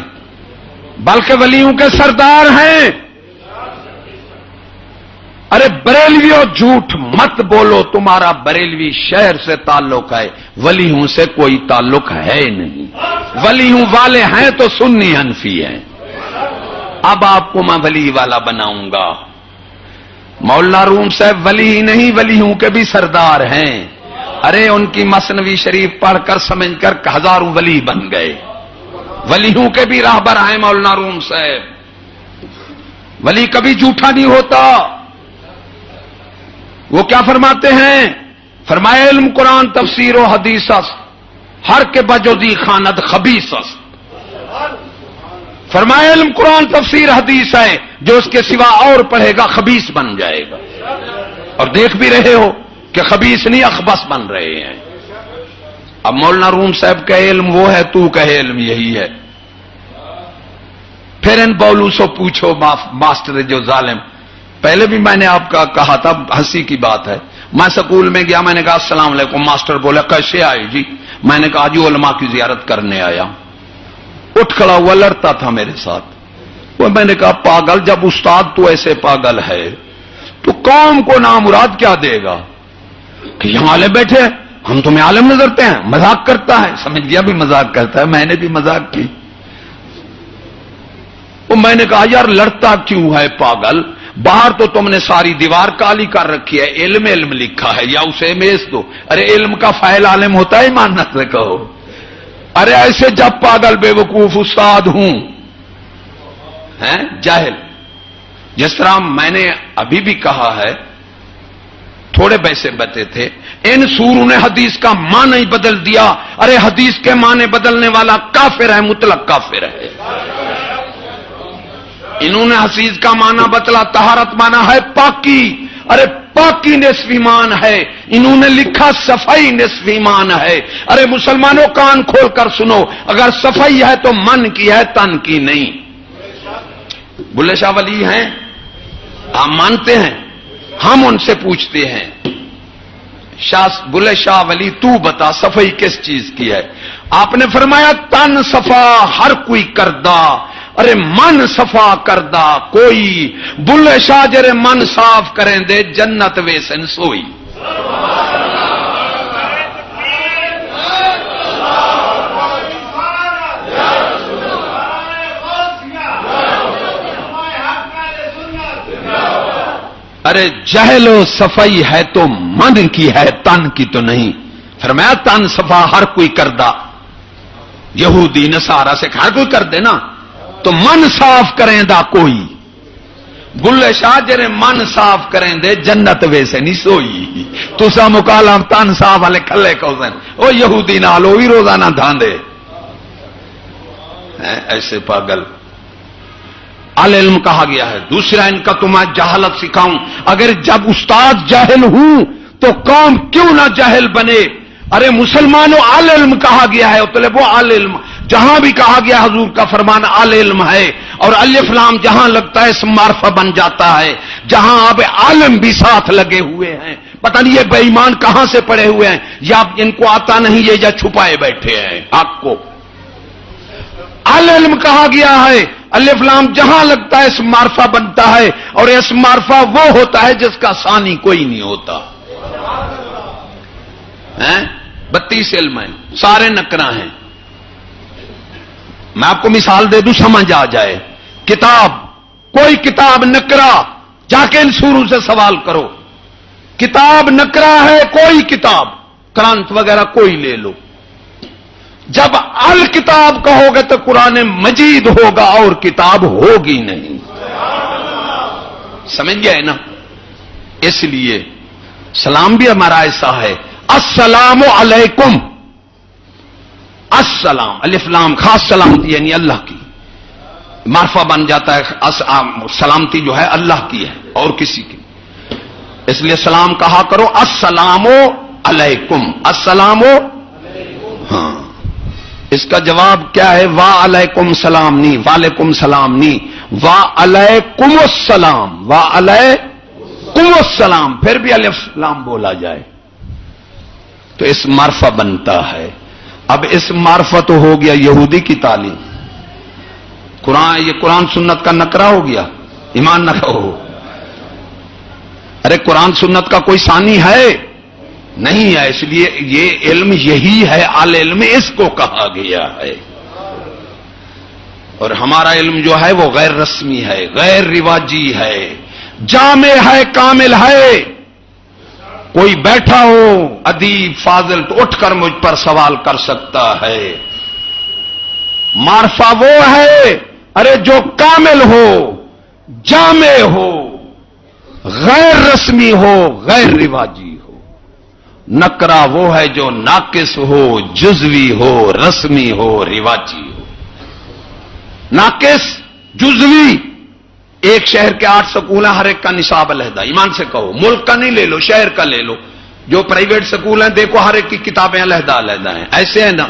بلکہ ولیوں کے سردار ہیں. ارے بریلویوں جھوٹ مت بولو، تمہارا بریلوی شہر سے تعلق ہے، ولیوں سے کوئی تعلق ہے نہیں. ولیوں والے ہیں تو سنی حنفی ہیں. اب آپ کو میں ولی والا بناؤں گا. مولانا روم صاحب ولی ہی نہیں، ولیوں کے بھی سردار ہیں. ارے ان کی مثنوی شریف پڑھ کر سمجھ کر ہزاروں ولی بن گئے. ولیوں کے بھی راہبر ہیں مولانا روم صاحب. ولی کبھی جھوٹا نہیں ہوتا. وہ کیا فرماتے ہیں؟ فرمایا علم قرآن تفسیر و حدیث است، ہر کے بجودی خاند خبیث است. فرمایا علم قرآن تفسیر حدیث ہے، جو اس کے سوا اور پڑھے گا خبیث بن جائے گا. اور دیکھ بھی رہے ہو کہ خبیث نہیں اخبث بن رہے ہیں. اب مولانا روم صاحب کا علم وہ ہے، تو کا علم یہی ہے. پھر ان بولو سو پوچھو ماسٹر جو ظالم. پہلے بھی میں نے آپ کا کہا تھا، ہنسی کی بات ہے. میں سکول میں گیا، میں نے کہا السلام علیکم. ماسٹر بولا کیسے آئے جی؟ میں نے کہا جی علماء کی زیارت کرنے آیا. اٹھ کھڑا ہوا، لڑتا تھا میرے ساتھ. وہ میں نے کہا پاگل، جب استاد تو ایسے پاگل ہے تو قوم کو نامراد کیا دے گا؟ کہ یہاں عالم بیٹھے ہیں، ہم تمہیں عالم نظرتے ہیں، مذاق کرتا ہے. سمجھ گیا بھی مذاق کرتا ہے، میں نے بھی مذاق کی. وہ میں نے کہا یار لڑتا کیوں ہے پاگل، باہر تو تم نے ساری دیوار کالی کر رکھی ہے، علم علم لکھا ہے، یا اسے میز دو. ارے علم کا فاعل عالم ہوتا ہے، ایمان سے کہو. ارے ایسے جب پاگل بے وقوف استاد ہوں جاہل. جس طرح میں نے ابھی بھی کہا ہے، تھوڑے پیسے بتے تھے، ان سوروں نے حدیث کا معنی بدل دیا. ارے حدیث کے معنی بدلنے والا کافر ہے، مطلق کافر ہے. انہوں نے حدیث کا معنی بدلا، طہارت معنی ہے پاکی. ارے پاکی نصف ایمان ہے، انہوں نے لکھا صفائی نصف ایمان ہے. ارے مسلمانوں کان کھول کر سنو، اگر صفائی ہے تو من کی ہے، تن کی نہیں. بلے شاہ ولی ہیں، آپ مانتے ہیں؟ ہم ان سے پوچھتے ہیں بلے شاہ ولی تو بتا صفائی کس چیز کی ہے؟ آپ نے فرمایا تن صفا ہر کوئی کردہ، ارے من صفا کردہ کوئی. بلے شاہ جرے من صاف کریں دے جنت ویسن سوئی. ارے جہل و صفائی ہے تو من کی ہے، تن کی تو نہیں. فرمایا تن صفا ہر کوئی کردہ، یہودی نصارہ سے ہر کوئی کر دے نا، تو من صاف کریں دا کوئی. بلے شاہ جرے من صاف کریں دے جنت ویسے نہیں سوئی. تسا مکالم تن صاف والے کھلے کوزن او یہودی نالو بھی روزانہ دھاندے. ایسے پاگل علم کہا گیا ہے. دوسرا ان کا تو میں جہالت سکھاؤں. اگر جب استاد جاہل ہوں تو قوم کیوں نہ جاہل بنے. ارے مسلمانوں علم کہا گیا ہے، طلب وہ علم جہاں بھی کہا گیا حضور کا فرمان علم ہے. اور الف لام جہاں لگتا ہے اسم معرفہ بن جاتا ہے. جہاں اب عالم بھی ساتھ لگے ہوئے ہیں، پتہ نہیں یہ بے ایمان کہاں سے پڑے ہوئے ہیں، یا ان کو آتا نہیں یہ یا چھپائے بیٹھے ہیں. آپ کو علم کہا گیا ہے، الف لام جہاں لگتا ہے اسم معرفہ بنتا ہے، اور اسم معرفہ وہ ہوتا ہے جس کا ثانی کوئی نہیں ہوتا. 32 علم ہیں، سارے نکرہ ہیں. میں آپ کو مثال دے دوں سمجھ آ جائے. کتاب، کوئی کتاب نکرہ، جا کے ان سوروں سے سوال کرو. کتاب نکرہ ہے، کوئی کتاب کرانت وغیرہ کوئی لے لو. جب الکتاب کہو گے تو قرآن مجید ہوگا اور کتاب ہوگی نہیں. سمجھ گئے نا؟ اس لیے سلام بھی ہمارا ایسا ہے، السلام علیکم. السلام الف لام خاص سلامتی یعنی اللہ کی، معرفہ بن جاتا ہے. سلامتی جو ہے اللہ کی ہے اور کسی کی. اس لیے سلام کہا کرو السلام علیکم. السلام، ہاں. اس کا جواب کیا ہے؟ وعلیکم سلام نہیں، وعلیکم سلام نہیں، وعلیکم السلام، وعلیکم السلام. پھر بھی الف لام بولا جائے تو اس معرفہ بنتا ہے. اب اس معرفہ تو ہو گیا یہودی کی تعلیم. قرآن، یہ قرآن سنت کا نکرہ ہو گیا، ایمان نہ کہو. ارے قرآن سنت کا کوئی ثانی ہے نہیں ہے. اس لیے یہ علم یہی ہے، علم اس کو کہا گیا ہے. اور ہمارا علم جو ہے وہ غیر رسمی ہے، غیر رواجی ہے، جامع ہے، کامل ہے. کوئی بیٹھا ہو ادیب فاضل تو اٹھ کر مجھ پر سوال کر سکتا ہے. معرفہ وہ ہے ارے جو کامل ہو، جامع ہو، غیر رسمی ہو، غیر رواجی ہو. نکرہ وہ ہے جو ناقص ہو، جزوی ہو، رسمی ہو، رواجی ہو. ناقص، جزوی. ایک شہر کے 8 سکول ہیں، ہر ایک کا نصاب علیحدہ. ایمان سے کہو، ملک کا نہیں لے لو، شہر کا لے لو. جو پرائیویٹ سکول ہیں دیکھو ہر ایک کی کتابیں علیحدہ علیحدہ ہیں. ایسے ہیں نا؟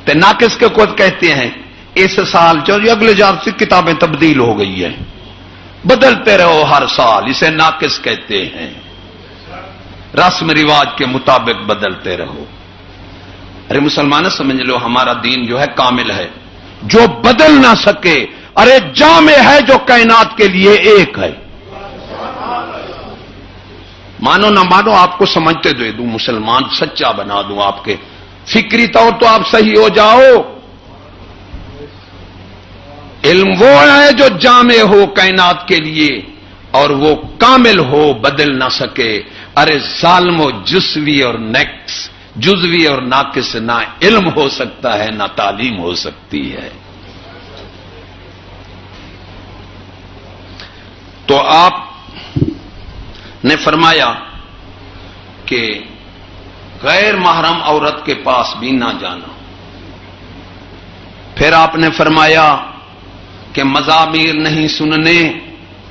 تو ناقص کے خود کہتے ہیں اس سال جو اگلے سال سے کتابیں تبدیل ہو گئی ہیں، بدلتے رہو ہر سال، اسے ناقص کہتے ہیں. رسم رواج کے مطابق بدلتے رہو. ارے مسلمان سمجھ لو ہمارا دین جو ہے کامل ہے، جو بدل نہ سکے. ارے جامع ہے جو کائنات کے لیے ایک ہے. مانو نہ مانو آپ کو سمجھتے دے دوں، مسلمان سچا بنا دوں، آپ کے فکری طور تو آپ صحیح ہو جاؤ۔ علم وہ ہے جو جامع ہو کائنات کے لیے اور وہ کامل ہو، بدل نہ سکے۔ ارے ظالم و جزوی اور نیکس، جزوی اور ناقص نہ علم ہو سکتا ہے نہ تعلیم ہو سکتی ہے۔ تو آپ نے فرمایا کہ غیر محرم عورت کے پاس بھی نہ جانا۔ پھر آپ نے فرمایا کہ مزامیر نہیں سننے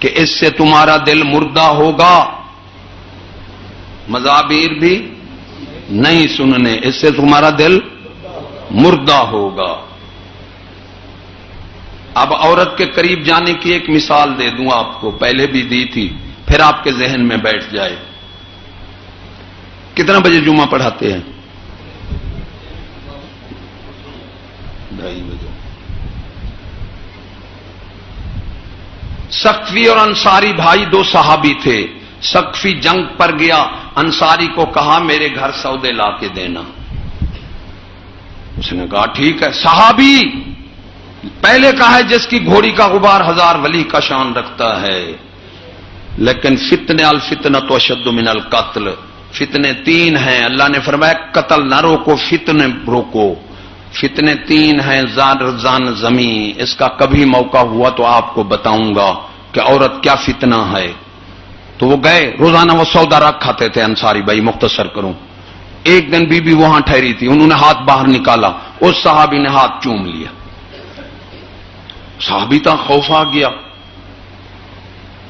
کہ اس سے تمہارا دل مردہ ہوگا، مزامیر بھی نہیں سننے اس سے تمہارا دل مردہ ہوگا۔ اب عورت کے قریب جانے کی ایک مثال دے دوں آپ کو، پہلے بھی دی تھی، پھر آپ کے ذہن میں بیٹھ جائے۔ کتنا بجے جمعہ پڑھاتے ہیں؟ 2:30 بجے۔ سقفی اور انصاری بھائی دو صحابی تھے۔ سقفی جنگ پر گیا، انصاری کو کہا میرے گھر سودے لا کے دینا۔ اس نے کہا ٹھیک ہے۔ صحابی پہلے کہا ہے جس کی گھوڑی کا غبار 1000 ولی کا شان رکھتا ہے، لیکن فتنے الفتنۃ اشد من القتل، فتنے 3 ہیں۔ اللہ نے فرمایا قتل نہ روکو، فتنے روکو۔ فتنے 3 ہیں، زان زمین۔ اس کا کبھی موقع ہوا تو آپ کو بتاؤں گا کہ عورت کیا فتنہ ہے۔ تو وہ گئے، روزانہ وہ سودا رکھ کھاتے تھے انصاری بھائی، مختصر کروں۔ ایک دن بی بی وہاں ٹھہری تھی، انہوں نے ہاتھ باہر نکالا، اس صحابی نے ہاتھ چوم لیا۔ صحابی تا خوف آ گیا،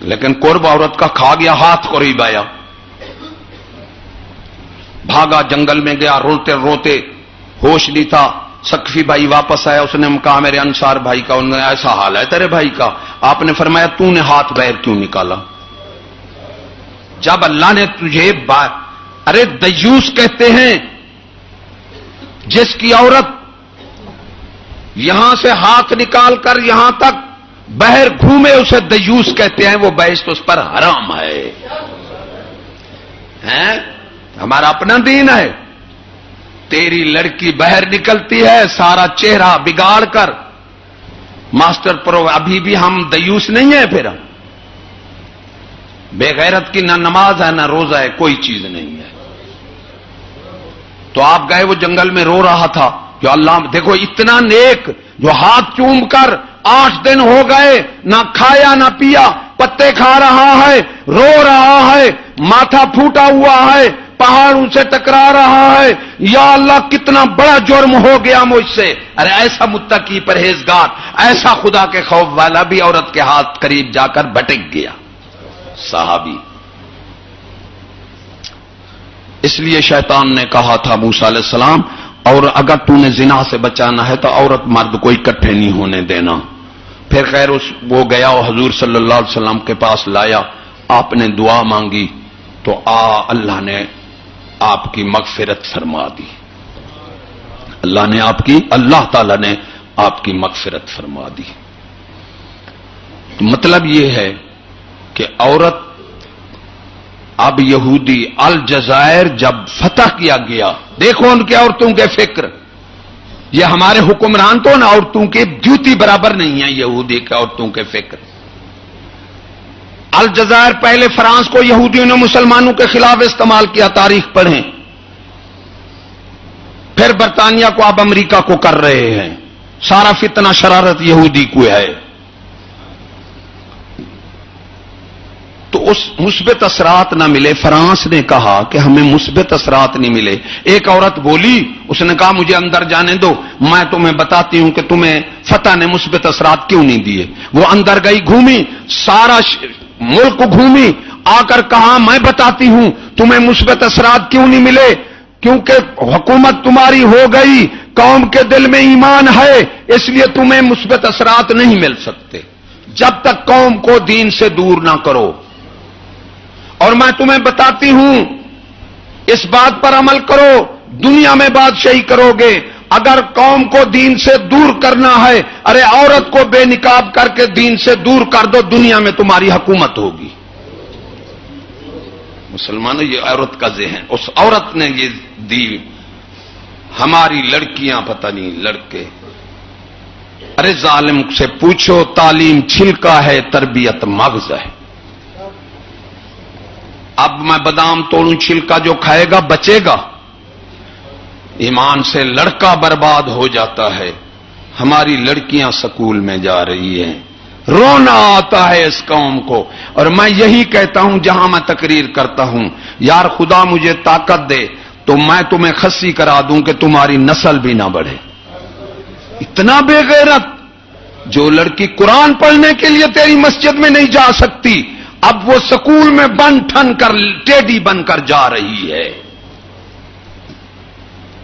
لیکن قرب عورت کا کھا گیا، ہاتھ قریب آیا، بھاگا جنگل میں گیا، روتے روتے، ہوش نہیں تھا۔ سقفی بھائی واپس آیا، اس نے کہا میرے انصار بھائی کا، انہوں نے ایسا حال ہے تیرے بھائی کا۔ آپ نے فرمایا تو نے ہاتھ باہر کیوں نکالا؟ جب اللہ نے تجھے ارے دیوس کہتے ہیں جس کی عورت یہاں سے ہاتھ نکال کر یہاں تک باہر گھومے اسے دیوس کہتے ہیں، وہ بحث اس پر حرام ہے۔ ہمارا اپنا دین ہے۔ تیری لڑکی باہر نکلتی ہے سارا چہرہ بگاڑ کر، ماسٹر پرو، ابھی بھی ہم دیوس نہیں ہیں؟ پھر ہم بے غیرت کی نہ نماز ہے نہ روزہ ہے، کوئی چیز نہیں ہے۔ تو آپ گئے، وہ جنگل میں رو رہا تھا کہ اللہ دیکھو اتنا نیک جو ہاتھ چوم کر 8 دن ہو گئے، نہ کھایا نہ پیا، پتے کھا رہا ہے، رو رہا ہے، ماتھا پھوٹا ہوا ہے، پہاڑوں سے ٹکرا رہا ہے، یا اللہ کتنا بڑا جرم ہو گیا مجھ سے۔ ارے ایسا متقی پرہیزگار، ایسا خدا کے خوف والا بھی عورت کے ہاتھ قریب جا کر بھٹک گیا صحابی۔ اس لیے شیطان نے کہا تھا موسیٰ علیہ السلام، اور اگر تو نے زنا سے بچانا ہے تو عورت مرد کو اکٹھے نہیں ہونے دینا۔ پھر خیر وہ گیا اور حضور صلی اللہ علیہ وسلم کے پاس لایا، آپ نے دعا مانگی تو اللہ نے آپ کی مغفرت فرما دی۔ اللہ تعالی نے آپ کی مغفرت فرما دی۔ مطلب یہ ہے کہ عورت، اب یہودی الجزائر جب فتح کیا گیا، دیکھو ان کے عورتوں کے فکر، یہ ہمارے حکمران تو نا عورتوں کی ڈیوٹی برابر نہیں ہے، یہودی کے عورتوں کے فکر۔ الجزائر پہلے فرانس کو یہودیوں نے مسلمانوں کے خلاف استعمال کیا، تاریخ پڑھیں۔ پھر برطانیہ کو، اب امریکہ کو کر رہے ہیں۔ سارا فتنہ شرارت یہودی کو ہے۔ تو اس مثبت اثرات نہ ملے۔ فرانس نے کہا کہ ہمیں مثبت اثرات نہیں ملے۔ ایک عورت بولی، اس نے کہا مجھے اندر جانے دو، میں تمہیں بتاتی ہوں کہ تمہیں فتح نے مثبت اثرات کیوں نہیں دیے۔ وہ اندر گئی، گھومی، سارا ملک گھومی، آ کر کہا میں بتاتی ہوں تمہیں مثبت اثرات کیوں نہیں ملے، کیونکہ حکومت تمہاری ہو گئی، قوم کے دل میں ایمان ہے، اس لیے تمہیں مثبت اثرات نہیں مل سکتے جب تک قوم کو دین سے دور نہ کرو۔ اور میں تمہیں بتاتی ہوں اس بات پر عمل کرو، دنیا میں بادشاہی کرو گے، اگر قوم کو دین سے دور کرنا ہے، ارے عورت کو بے نقاب کر کے دین سے دور کر دو، دنیا میں تمہاری حکومت ہوگی۔ مسلمانوں یہ عورت کا ذہن، اس عورت نے یہ دی، ہماری لڑکیاں پتہ نہیں لڑکے. ارے ظالم سے پوچھو، تعلیم چھلکا ہے، تربیت مغز ہے. اب میں بادام توڑوں، چھلکا جو کھائے گا بچے گا. ایمان سے لڑکا برباد ہو جاتا ہے. ہماری لڑکیاں سکول میں جا رہی ہیں، رونا آتا ہے اس قوم کو. اور میں یہی کہتا ہوں جہاں میں تقریر کرتا ہوں، یار خدا مجھے طاقت دے تو میں تمہیں خصی کرا دوں کہ تمہاری نسل بھی نہ بڑھے. اتنا بے غیرت. جو لڑکی قرآن پڑھنے کے لیے تیری مسجد میں نہیں جا سکتی، اب وہ سکول میں بن ٹھن کر ٹیڈی بن کر جا رہی ہے.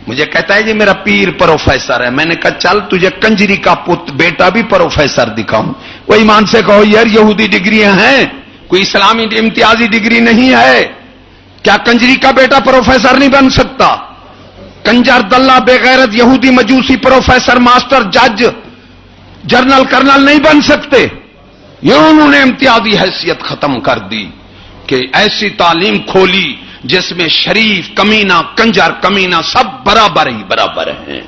مجھے کہتا ہے جی میرا پیر پروفیسر ہے. میں نے کہا چل تجھے کنجری کا بیٹا بھی پروفیسر دکھاؤں. وہ ایمان سے کہو یار یہودی ڈگریاں ہیں، کوئی اسلامی امتیازی ڈگری نہیں ہے. کیا کنجری کا بیٹا پروفیسر نہیں بن سکتا؟ کنجر دلہ بے غیرت یہودی مجوسی پروفیسر ماسٹر جج جنرل کرنل نہیں بن سکتے. یہ انہوں نے امتیازی حیثیت ختم کر دی کہ ایسی تعلیم کھولی جس میں شریف کمینہ کنجر کمینہ سب برابر ہی برابر ہیں.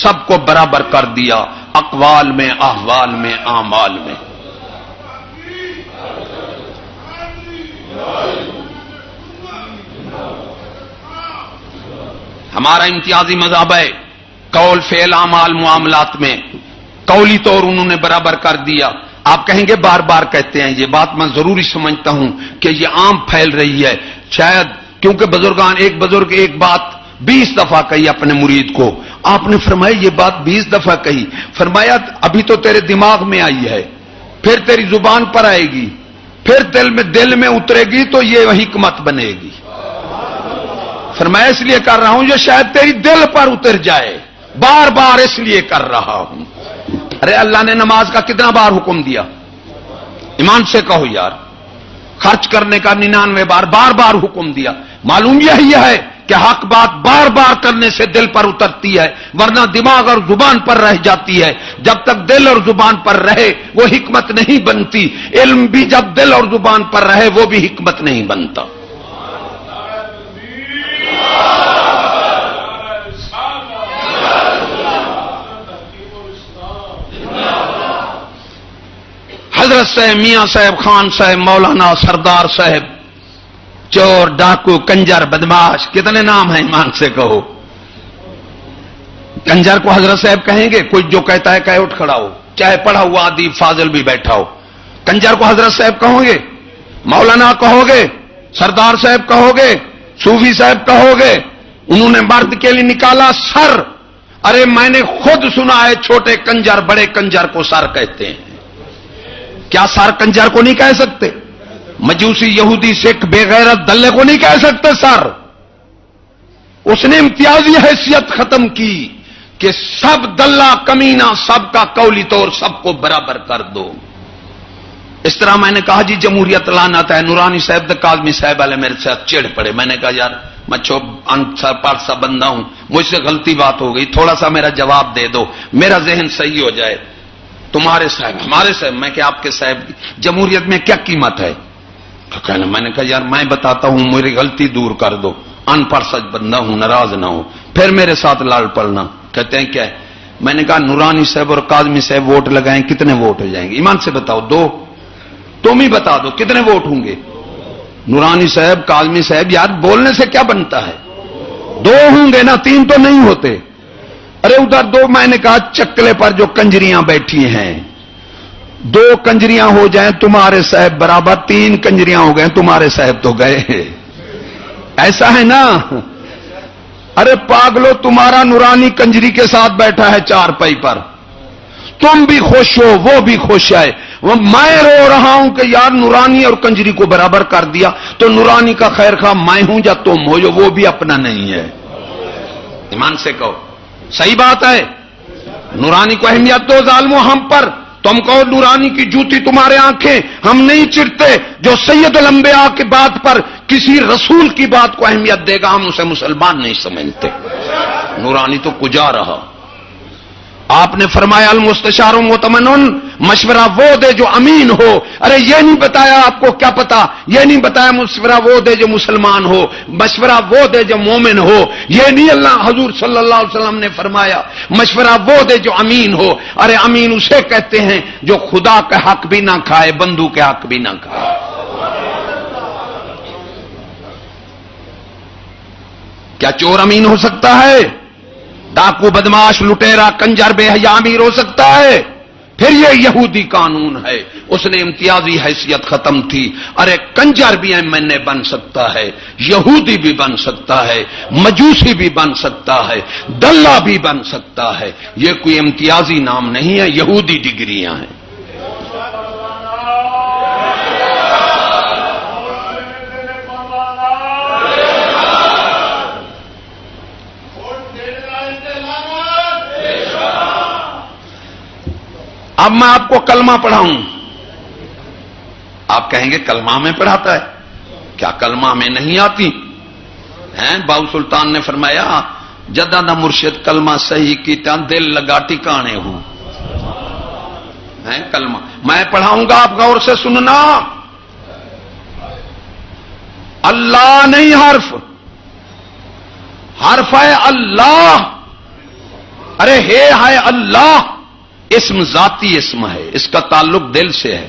سب کو برابر کر دیا، اقوال میں، احوال میں، اعمال میں. ہمارا امتیازی مذہب ہے قول فعل اعمال معاملات میں. قولی طور انہوں نے برابر کر دیا. آپ کہیں گے بار بار کہتے ہیں، یہ بات میں ضروری سمجھتا ہوں کہ یہ عام پھیل رہی ہے شاید کیونکہ بزرگان، ایک بزرگ ایک بات 20 دفعہ کہی اپنے مرید کو. آپ نے فرمایا یہ بات 20 دفعہ کہی. فرمایا ابھی تو تیرے دماغ میں آئی ہے، پھر تیری زبان پر آئے گی، پھر دل میں اترے گی تو یہ حکمت بنے گی. فرمایا اس لیے کر رہا ہوں یہ شاید تیری دل پر اتر جائے، بار بار اس لیے کر رہا ہوں. ارے اللہ نے نماز کا کتنا بار حکم دیا؟ ایمان سے کہو یار. خرچ کرنے کا 99 بار بار بار حکم دیا. معلوم یہی ہے کہ حق بات بار بار کرنے سے دل پر اترتی ہے، ورنہ دماغ اور زبان پر رہ جاتی ہے. جب تک دل اور زبان پر رہے وہ حکمت نہیں بنتی. علم بھی جب دل اور زبان پر رہے وہ بھی حکمت نہیں بنتا. حضرت صاحب، میاں صاحب، خان صاحب، مولانا، سردار صاحب، چور، ڈاکو، کنجر، بدماش، کتنے نام ہیں ایمان سے کہو. کنجر کو حضرت صاحب کہیں گے؟ کوئی جو کہتا ہے کہے اٹھ کھڑا ہو، چاہے پڑھا ہوا ادیب فاضل بھی بیٹھا ہو. کنجر کو حضرت صاحب کہو گے؟ مولانا کہو گے؟ سردار صاحب کہو گے؟ صوفی صاحب کہو گے؟ انہوں نے مرد کے لیے نکالا سر. ارے میں نے خود سنا ہے چھوٹے کنجر بڑے کنجر کو سر کہتے ہیں. کیا سر کنجر کو نہیں کہہ سکتے؟ مجوسی یہودی سکھ بے غیرت دلے کو نہیں کہہ سکتے سر؟ اس نے امتیازی حیثیت ختم کی کہ سب دلہ کمینہ سب کا قولی طور سب کو برابر کر دو. اس طرح میں نے کہا جی جمہوریت لعنت ہے. نورانی صاحب کاظمی صاحب والے میرے ساتھ چڑھ پڑے. میں نے کہا یار میں پڑھ سا بندہ ہوں، مجھ سے غلطی بات ہو گئی، تھوڑا سا میرا جواب دے دو، میرا ذہن صحیح ہو جائے. تمہارے صاحب ہمارے صاحب، میں کہ آپ کے صاحب جمہوریت میں کیا قیمت ہے؟ کہنا میں نے کہا یار میں بتاتا ہوں، میری غلطی دور کر دو، ان پڑھ سچ بندہ ہوں، ناراض نہ ہو، پھر میرے ساتھ لڑ پڑنا. کہتے ہیں کیا ہے؟ میں نے کہا نورانی صاحب اور کاظمی صاحب ووٹ لگائیں کتنے ووٹ ہو جائیں گے؟ ایمان سے بتاؤ. 2. تم ہی بتا دو کتنے ووٹ ہوں گے؟ نورانی صاحب کاظمی صاحب یار بولنے سے کیا بنتا ہے؟ 2 ہوں گے نا، 3 تو نہیں ہوتے. ارے ادھر 2. میں نے کہا چکلے پر جو کنجریاں بیٹھی ہیں 2 کنجریاں ہو جائیں تمہارے صاحب برابر، 3 کنجریاں ہو گئے تمہارے صاحب تو گئے. ایسا ہے نا؟ ارے پاگلو تمہارا نورانی کنجری کے ساتھ بیٹھا ہے 4 پائی پر، تم بھی خوش ہو وہ بھی خوش ہے. وہ میں رو رہا ہوں کہ یار نورانی اور کنجری کو برابر کر دیا تو نورانی کا خیر خواہ میں ہوں یا تم ہو، جو وہ بھی اپنا نہیں ہے. ایمان سے کہو صحیح بات ہے. نورانی کو اہمیت دو ظالموں ہم پر. تم کہو نورانی کی جوتی تمہارے آنکھیں، ہم نہیں چڑھتے. جو سید الانبیاء کی بات پر کسی رسول کی بات کو اہمیت دے گا ہم اسے مسلمان نہیں سمجھتے. نورانی تو کجا رہا. آپ نے فرمایا المستشار مؤتمن، مشورہ وہ دے جو امین ہو. ارے یہ نہیں بتایا آپ کو کیا پتا، یہ نہیں بتایا مشورہ وہ دے جو مسلمان ہو، مشورہ وہ دے جو مومن ہو. یہ نہیں اللہ حضور صلی اللہ علیہ وسلم نے فرمایا مشورہ وہ دے جو امین ہو. ارے امین اسے کہتے ہیں جو خدا کا حق بھی نہ کھائے، بندو کے حق بھی نہ کھائے. کیا چور امین ہو سکتا ہے؟ ڈاکو، بدماش، لٹیرا، کنجر، بے حیا امیر ہو سکتا ہے؟ پھر یہ یہودی قانون ہے، اس نے امتیازی حیثیت ختم تھی. ارے کنجر بھی ایم بن سکتا ہے، یہودی بھی بن سکتا ہے، مجوسی بھی بن سکتا ہے، دلہ بھی بن سکتا ہے. یہ کوئی امتیازی نام نہیں ہے، یہودی ڈگریاں ہیں. اب میں آپ کو کلمہ پڑھاؤں. آپ کہیں گے کلمہ میں پڑھاتا ہے؟ کیا کلمہ میں نہیں آتی ہیں؟ باؤ سلطان نے فرمایا جدہ دا مرشد کلمہ صحیح کیتا دل لگا ٹکانے ہوں. کلمہ میں پڑھاؤں گا، آپ غور سے سننا. اللہ نہیں حرف، حرف ہے اللہ. ارے ہے اللہ، اسم ذاتی اسم ہے، اس کا تعلق دل سے ہے.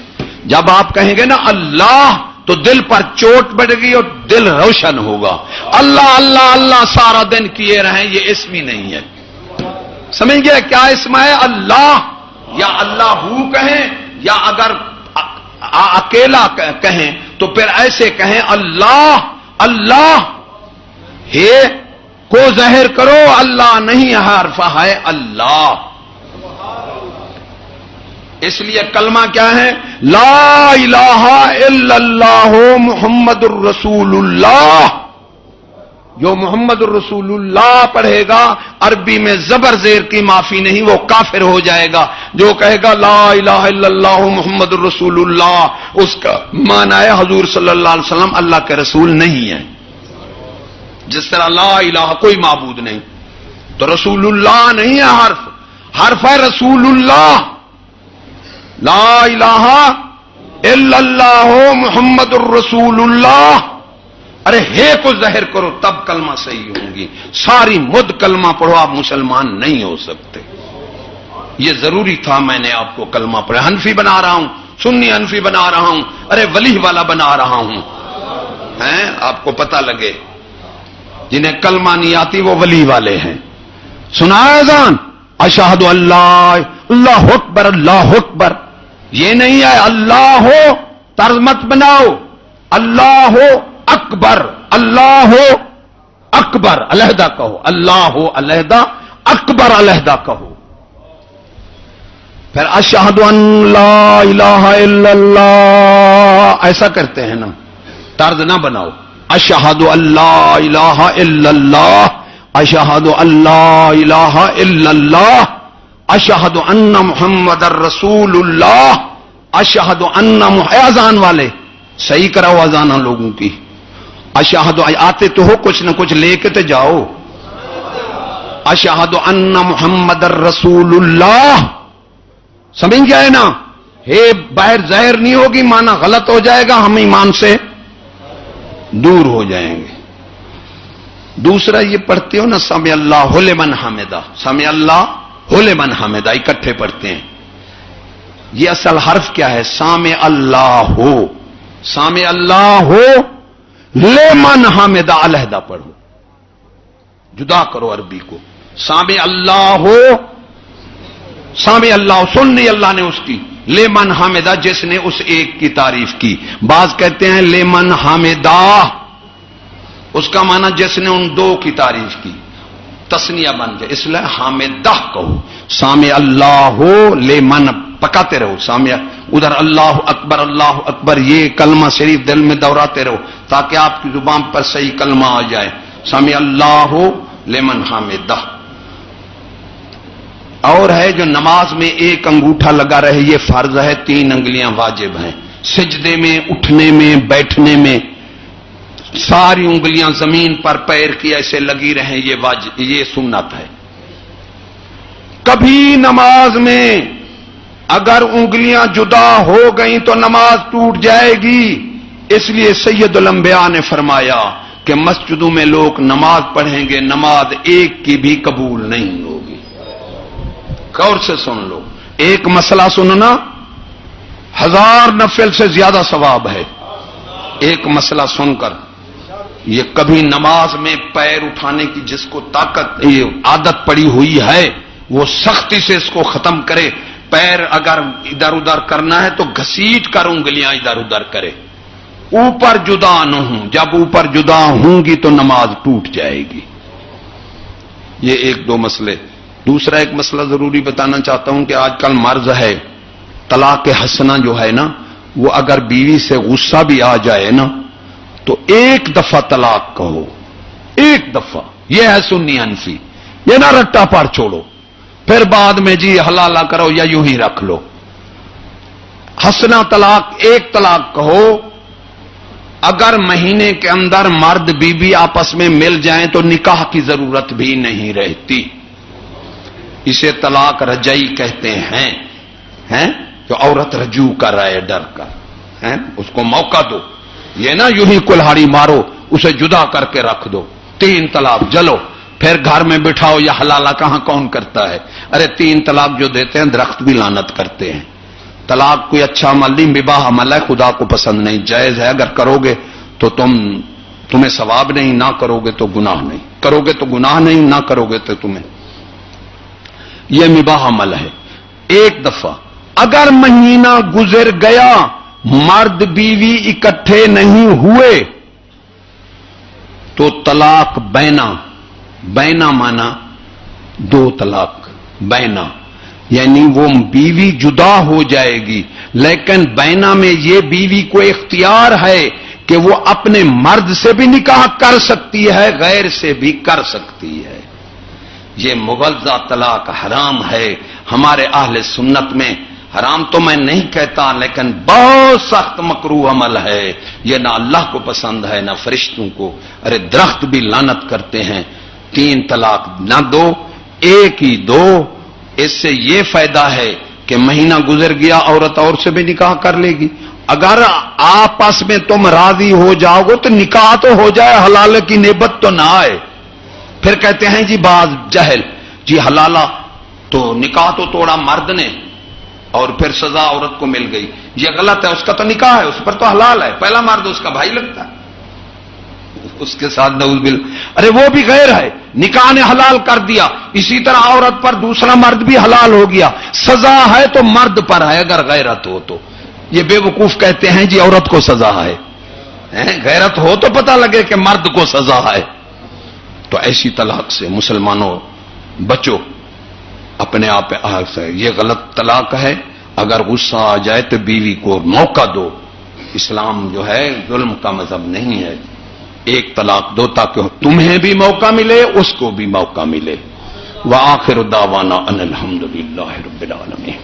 جب آپ کہیں گے نا اللہ تو دل پر چوٹ پڑے گی اور دل روشن ہوگا. اللہ اللہ اللہ سارا دن کیے رہیں، یہ اسم ہی نہیں ہے. سمجھ گئے کیا اسم ہے؟ اللہ. یا اللہ ہو کہیں، یا اگر اکیلا کہیں تو پھر ایسے کہیں اللہ اللہ. ہے کو ظاہر کرو، اللہ نہیں حرف ہے اللہ. اس لیے کلمہ کیا ہے؟ لا الہ الا اللہ محمد الرسول اللہ. جو محمد الرسول اللہ پڑھے گا عربی میں زبر زیر کی معافی نہیں، وہ کافر ہو جائے گا. جو کہے گا لا الہ الا اللہ محمد الرسول اللہ، اس کا معنی ہے حضور صلی اللہ علیہ وسلم اللہ کے رسول نہیں ہے. جس طرح لا الہ کوئی معبود نہیں، تو رسول اللہ نہیں ہے حرف، حرف ہے رسول اللہ. لا الہ الا اللہ محمد الرسول اللہ. ارے ہے کو ظاہر کرو تب کلمہ صحیح ہوں گی. ساری مد کلمہ پڑھو آپ مسلمان نہیں ہو سکتے. یہ ضروری تھا میں نے آپ کو کلمہ پڑھا. حنفی بنا رہا ہوں، سنی حنفی بنا رہا ہوں، ارے ولی والا بنا رہا ہوں. آپ کو پتہ لگے جنہیں کلمہ نہیں آتی وہ ولی والے ہیں. سنا اذان اشہد اللہ اللہ اکبر اللہ اکبر. یہ نہیں ہے اللہ ہو طرز مت بناؤ. اللہ ہو اکبر، اللہ ہو اکبر علیحدہ کہو، اللہ ہو علیحدہ، اکبر علیحدہ کہو. پھر اشہد ان لا الہ الا اللہ ایسا کرتے ہیں نا، طرز نہ بناؤ. اشہد ان لا الہ الا اللہ، اشہد ان لا الہ الا اللہ، اشہد ان محمد الرسول اللہ، اشہد ان اذان والے صحیح کراؤ اذان لوگوں کی. اشہد آتے تو ہو کچھ نہ کچھ لے کے تو جاؤ. اشہد ان محمد الرسول اللہ. سمجھ گئے نا؟ باہر ظاہر نہیں ہوگی، معنی غلط ہو جائے گا، ہم ایمان سے دور ہو جائیں گے. دوسرا یہ پڑھتے ہو نا سمع اللہ لمن حمدہ، سمع اللہ لمن حمدہ اکٹھے پڑھتے ہیں. یہ اصل حرف کیا ہے؟ سامع اللہ ہو، سامع اللہ ہو لمن حمدہ علیحدہ پڑھو، جدا کرو عربی کو. سامع اللہ ہو، سامع اللہ سننی اللہ نے اس کی، لمن حمدہ جس نے اس ایک کی تعریف کی. بعض کہتے ہیں لمن حمدہ، اس کا معنی جس نے ان دو کی تعریف کی، تسنیہ بن جائے، اس لیے حامدہ کہو. سامع اللہ ہو لمن پکاتے رہو، سامع ادھر اللہ اکبر یہ کلمہ شریف دل میں دوہراتے رہو تاکہ آپ کی زبان پر صحیح کلمہ آ جائے. سامع اللہ ہو لمن حامدہ. اور ہے جو نماز میں ایک انگوٹھا لگا رہے یہ فرض ہے، 3 انگلیاں واجب ہیں. سجدے میں، اٹھنے میں، بیٹھنے میں ساری انگلیاں زمین پر پیر کی ایسے لگی رہیں، یہ سنت ہے. کبھی نماز میں اگر انگلیاں جدا ہو گئیں تو نماز ٹوٹ جائے گی. اس لیے سید الانبیاء نے فرمایا کہ مسجدوں میں لوگ نماز پڑھیں گے، نماز ایک کی بھی قبول نہیں ہوگی. غور سے سن لو، ایک مسئلہ سننا 1000 نفل سے زیادہ ثواب ہے. ایک مسئلہ سن کر یہ کبھی نماز میں پیر اٹھانے کی جس کو طاقت یہ عادت پڑی ہوئی ہے وہ سختی سے اس کو ختم کرے. پیر اگر ادھر ادھر کرنا ہے تو گھسیٹ کر انگلیاں ادھر ادھر کرے، اوپر جدا نہ ہوں. جب اوپر جدا ہوں گی تو نماز ٹوٹ جائے گی. یہ ایک دو مسئلے. دوسرا ایک مسئلہ ضروری بتانا چاہتا ہوں کہ آج کل مرض ہے طلاق حسنہ جو ہے نا، وہ اگر بیوی سے غصہ بھی آ جائے نا تو ایک دفعہ طلاق کہو، ایک دفعہ. یہ ہے سنی حنفی. یہ نہ رٹا پاڑ چھوڑو پھر بعد میں جی حلالہ کرو یا یوں ہی رکھ لو. حسنہ طلاق ایک طلاق کہو. اگر مہینے کے اندر مرد بیوی آپس میں مل جائیں تو نکاح کی ضرورت بھی نہیں رہتی. اسے طلاق رجعی کہتے ہیں جو عورت رجوع کر رہا ہے ڈر کر، اس کو موقع دو. یہ نا یوں ہی کلہاڑی مارو، اسے جدا کر کے رکھ دو. 3 طلاق جلو پھر گھر میں بٹھاؤ. یا حلالہ کہاں کون کرتا ہے؟ ارے 3 طلاق جو دیتے ہیں درخت بھی لعنت کرتے ہیں. طلاق کوئی اچھا عمل نہیں، مباح عمل ہے، خدا کو پسند نہیں. جائز ہے، اگر کرو گے تو تمہیں ثواب نہیں، نہ کرو گے تو گناہ نہیں. کرو گے تو گناہ نہیں، نہ کرو گے تو تمہیں. یہ مباح عمل ہے. ایک دفعہ اگر مہینہ گزر گیا مرد بیوی اکٹھے نہیں ہوئے تو طلاق بینا. بینا مانا 2 طلاق. بینا یعنی وہ بیوی جدا ہو جائے گی لیکن بینا میں یہ بیوی کو اختیار ہے کہ وہ اپنے مرد سے بھی نکاح کر سکتی ہے، غیر سے بھی کر سکتی ہے. یہ مغلظہ طلاق حرام ہے. ہمارے اہل سنت میں حرام تو میں نہیں کہتا لیکن بہت سخت مکروہ عمل ہے. یہ نہ اللہ کو پسند ہے نہ فرشتوں کو. ارے درخت بھی لعنت کرتے ہیں. 3 طلاق نہ دو، ایک ہی دو. اس سے یہ فائدہ ہے کہ مہینہ گزر گیا عورت اور سے بھی نکاح کر لے گی. اگر آپس میں تم راضی ہو جاؤ گے تو نکاح تو ہو جائے، حلالہ کی نعمت تو نہ آئے. پھر کہتے ہیں جی بعض جہل جی حلالہ تو نکاح تو توڑا مرد نے اور پھر سزا عورت کو مل گئی. یہ غلط ہے. اس کا تو نکاح ہے، اس پر تو حلال ہے. پہلا مرد اس کا بھائی لگتا ہے، اس کے ساتھ نعوذ باللہ. ارے وہ بھی غیر ہے، نکاح نے حلال کر دیا. اسی طرح عورت پر دوسرا مرد بھی حلال ہو گیا. سزا ہے تو مرد پر ہے اگر غیرت ہو تو. یہ بے وقوف کہتے ہیں جی عورت کو سزا ہے. غیرت ہو تو پتہ لگے کہ مرد کو سزا ہے. تو ایسی طلاق سے مسلمانوں بچو اپنے آپ سے. یہ غلط طلاق ہے. اگر غصہ آ جائے تو بیوی کو موقع دو. اسلام جو ہے ظلم کا مذہب نہیں ہے. ایک طلاق دو تاکہ تمہیں بھی موقع ملے اس کو بھی موقع ملے. وآخر دعوانا ان الحمد للہ رب العالمین.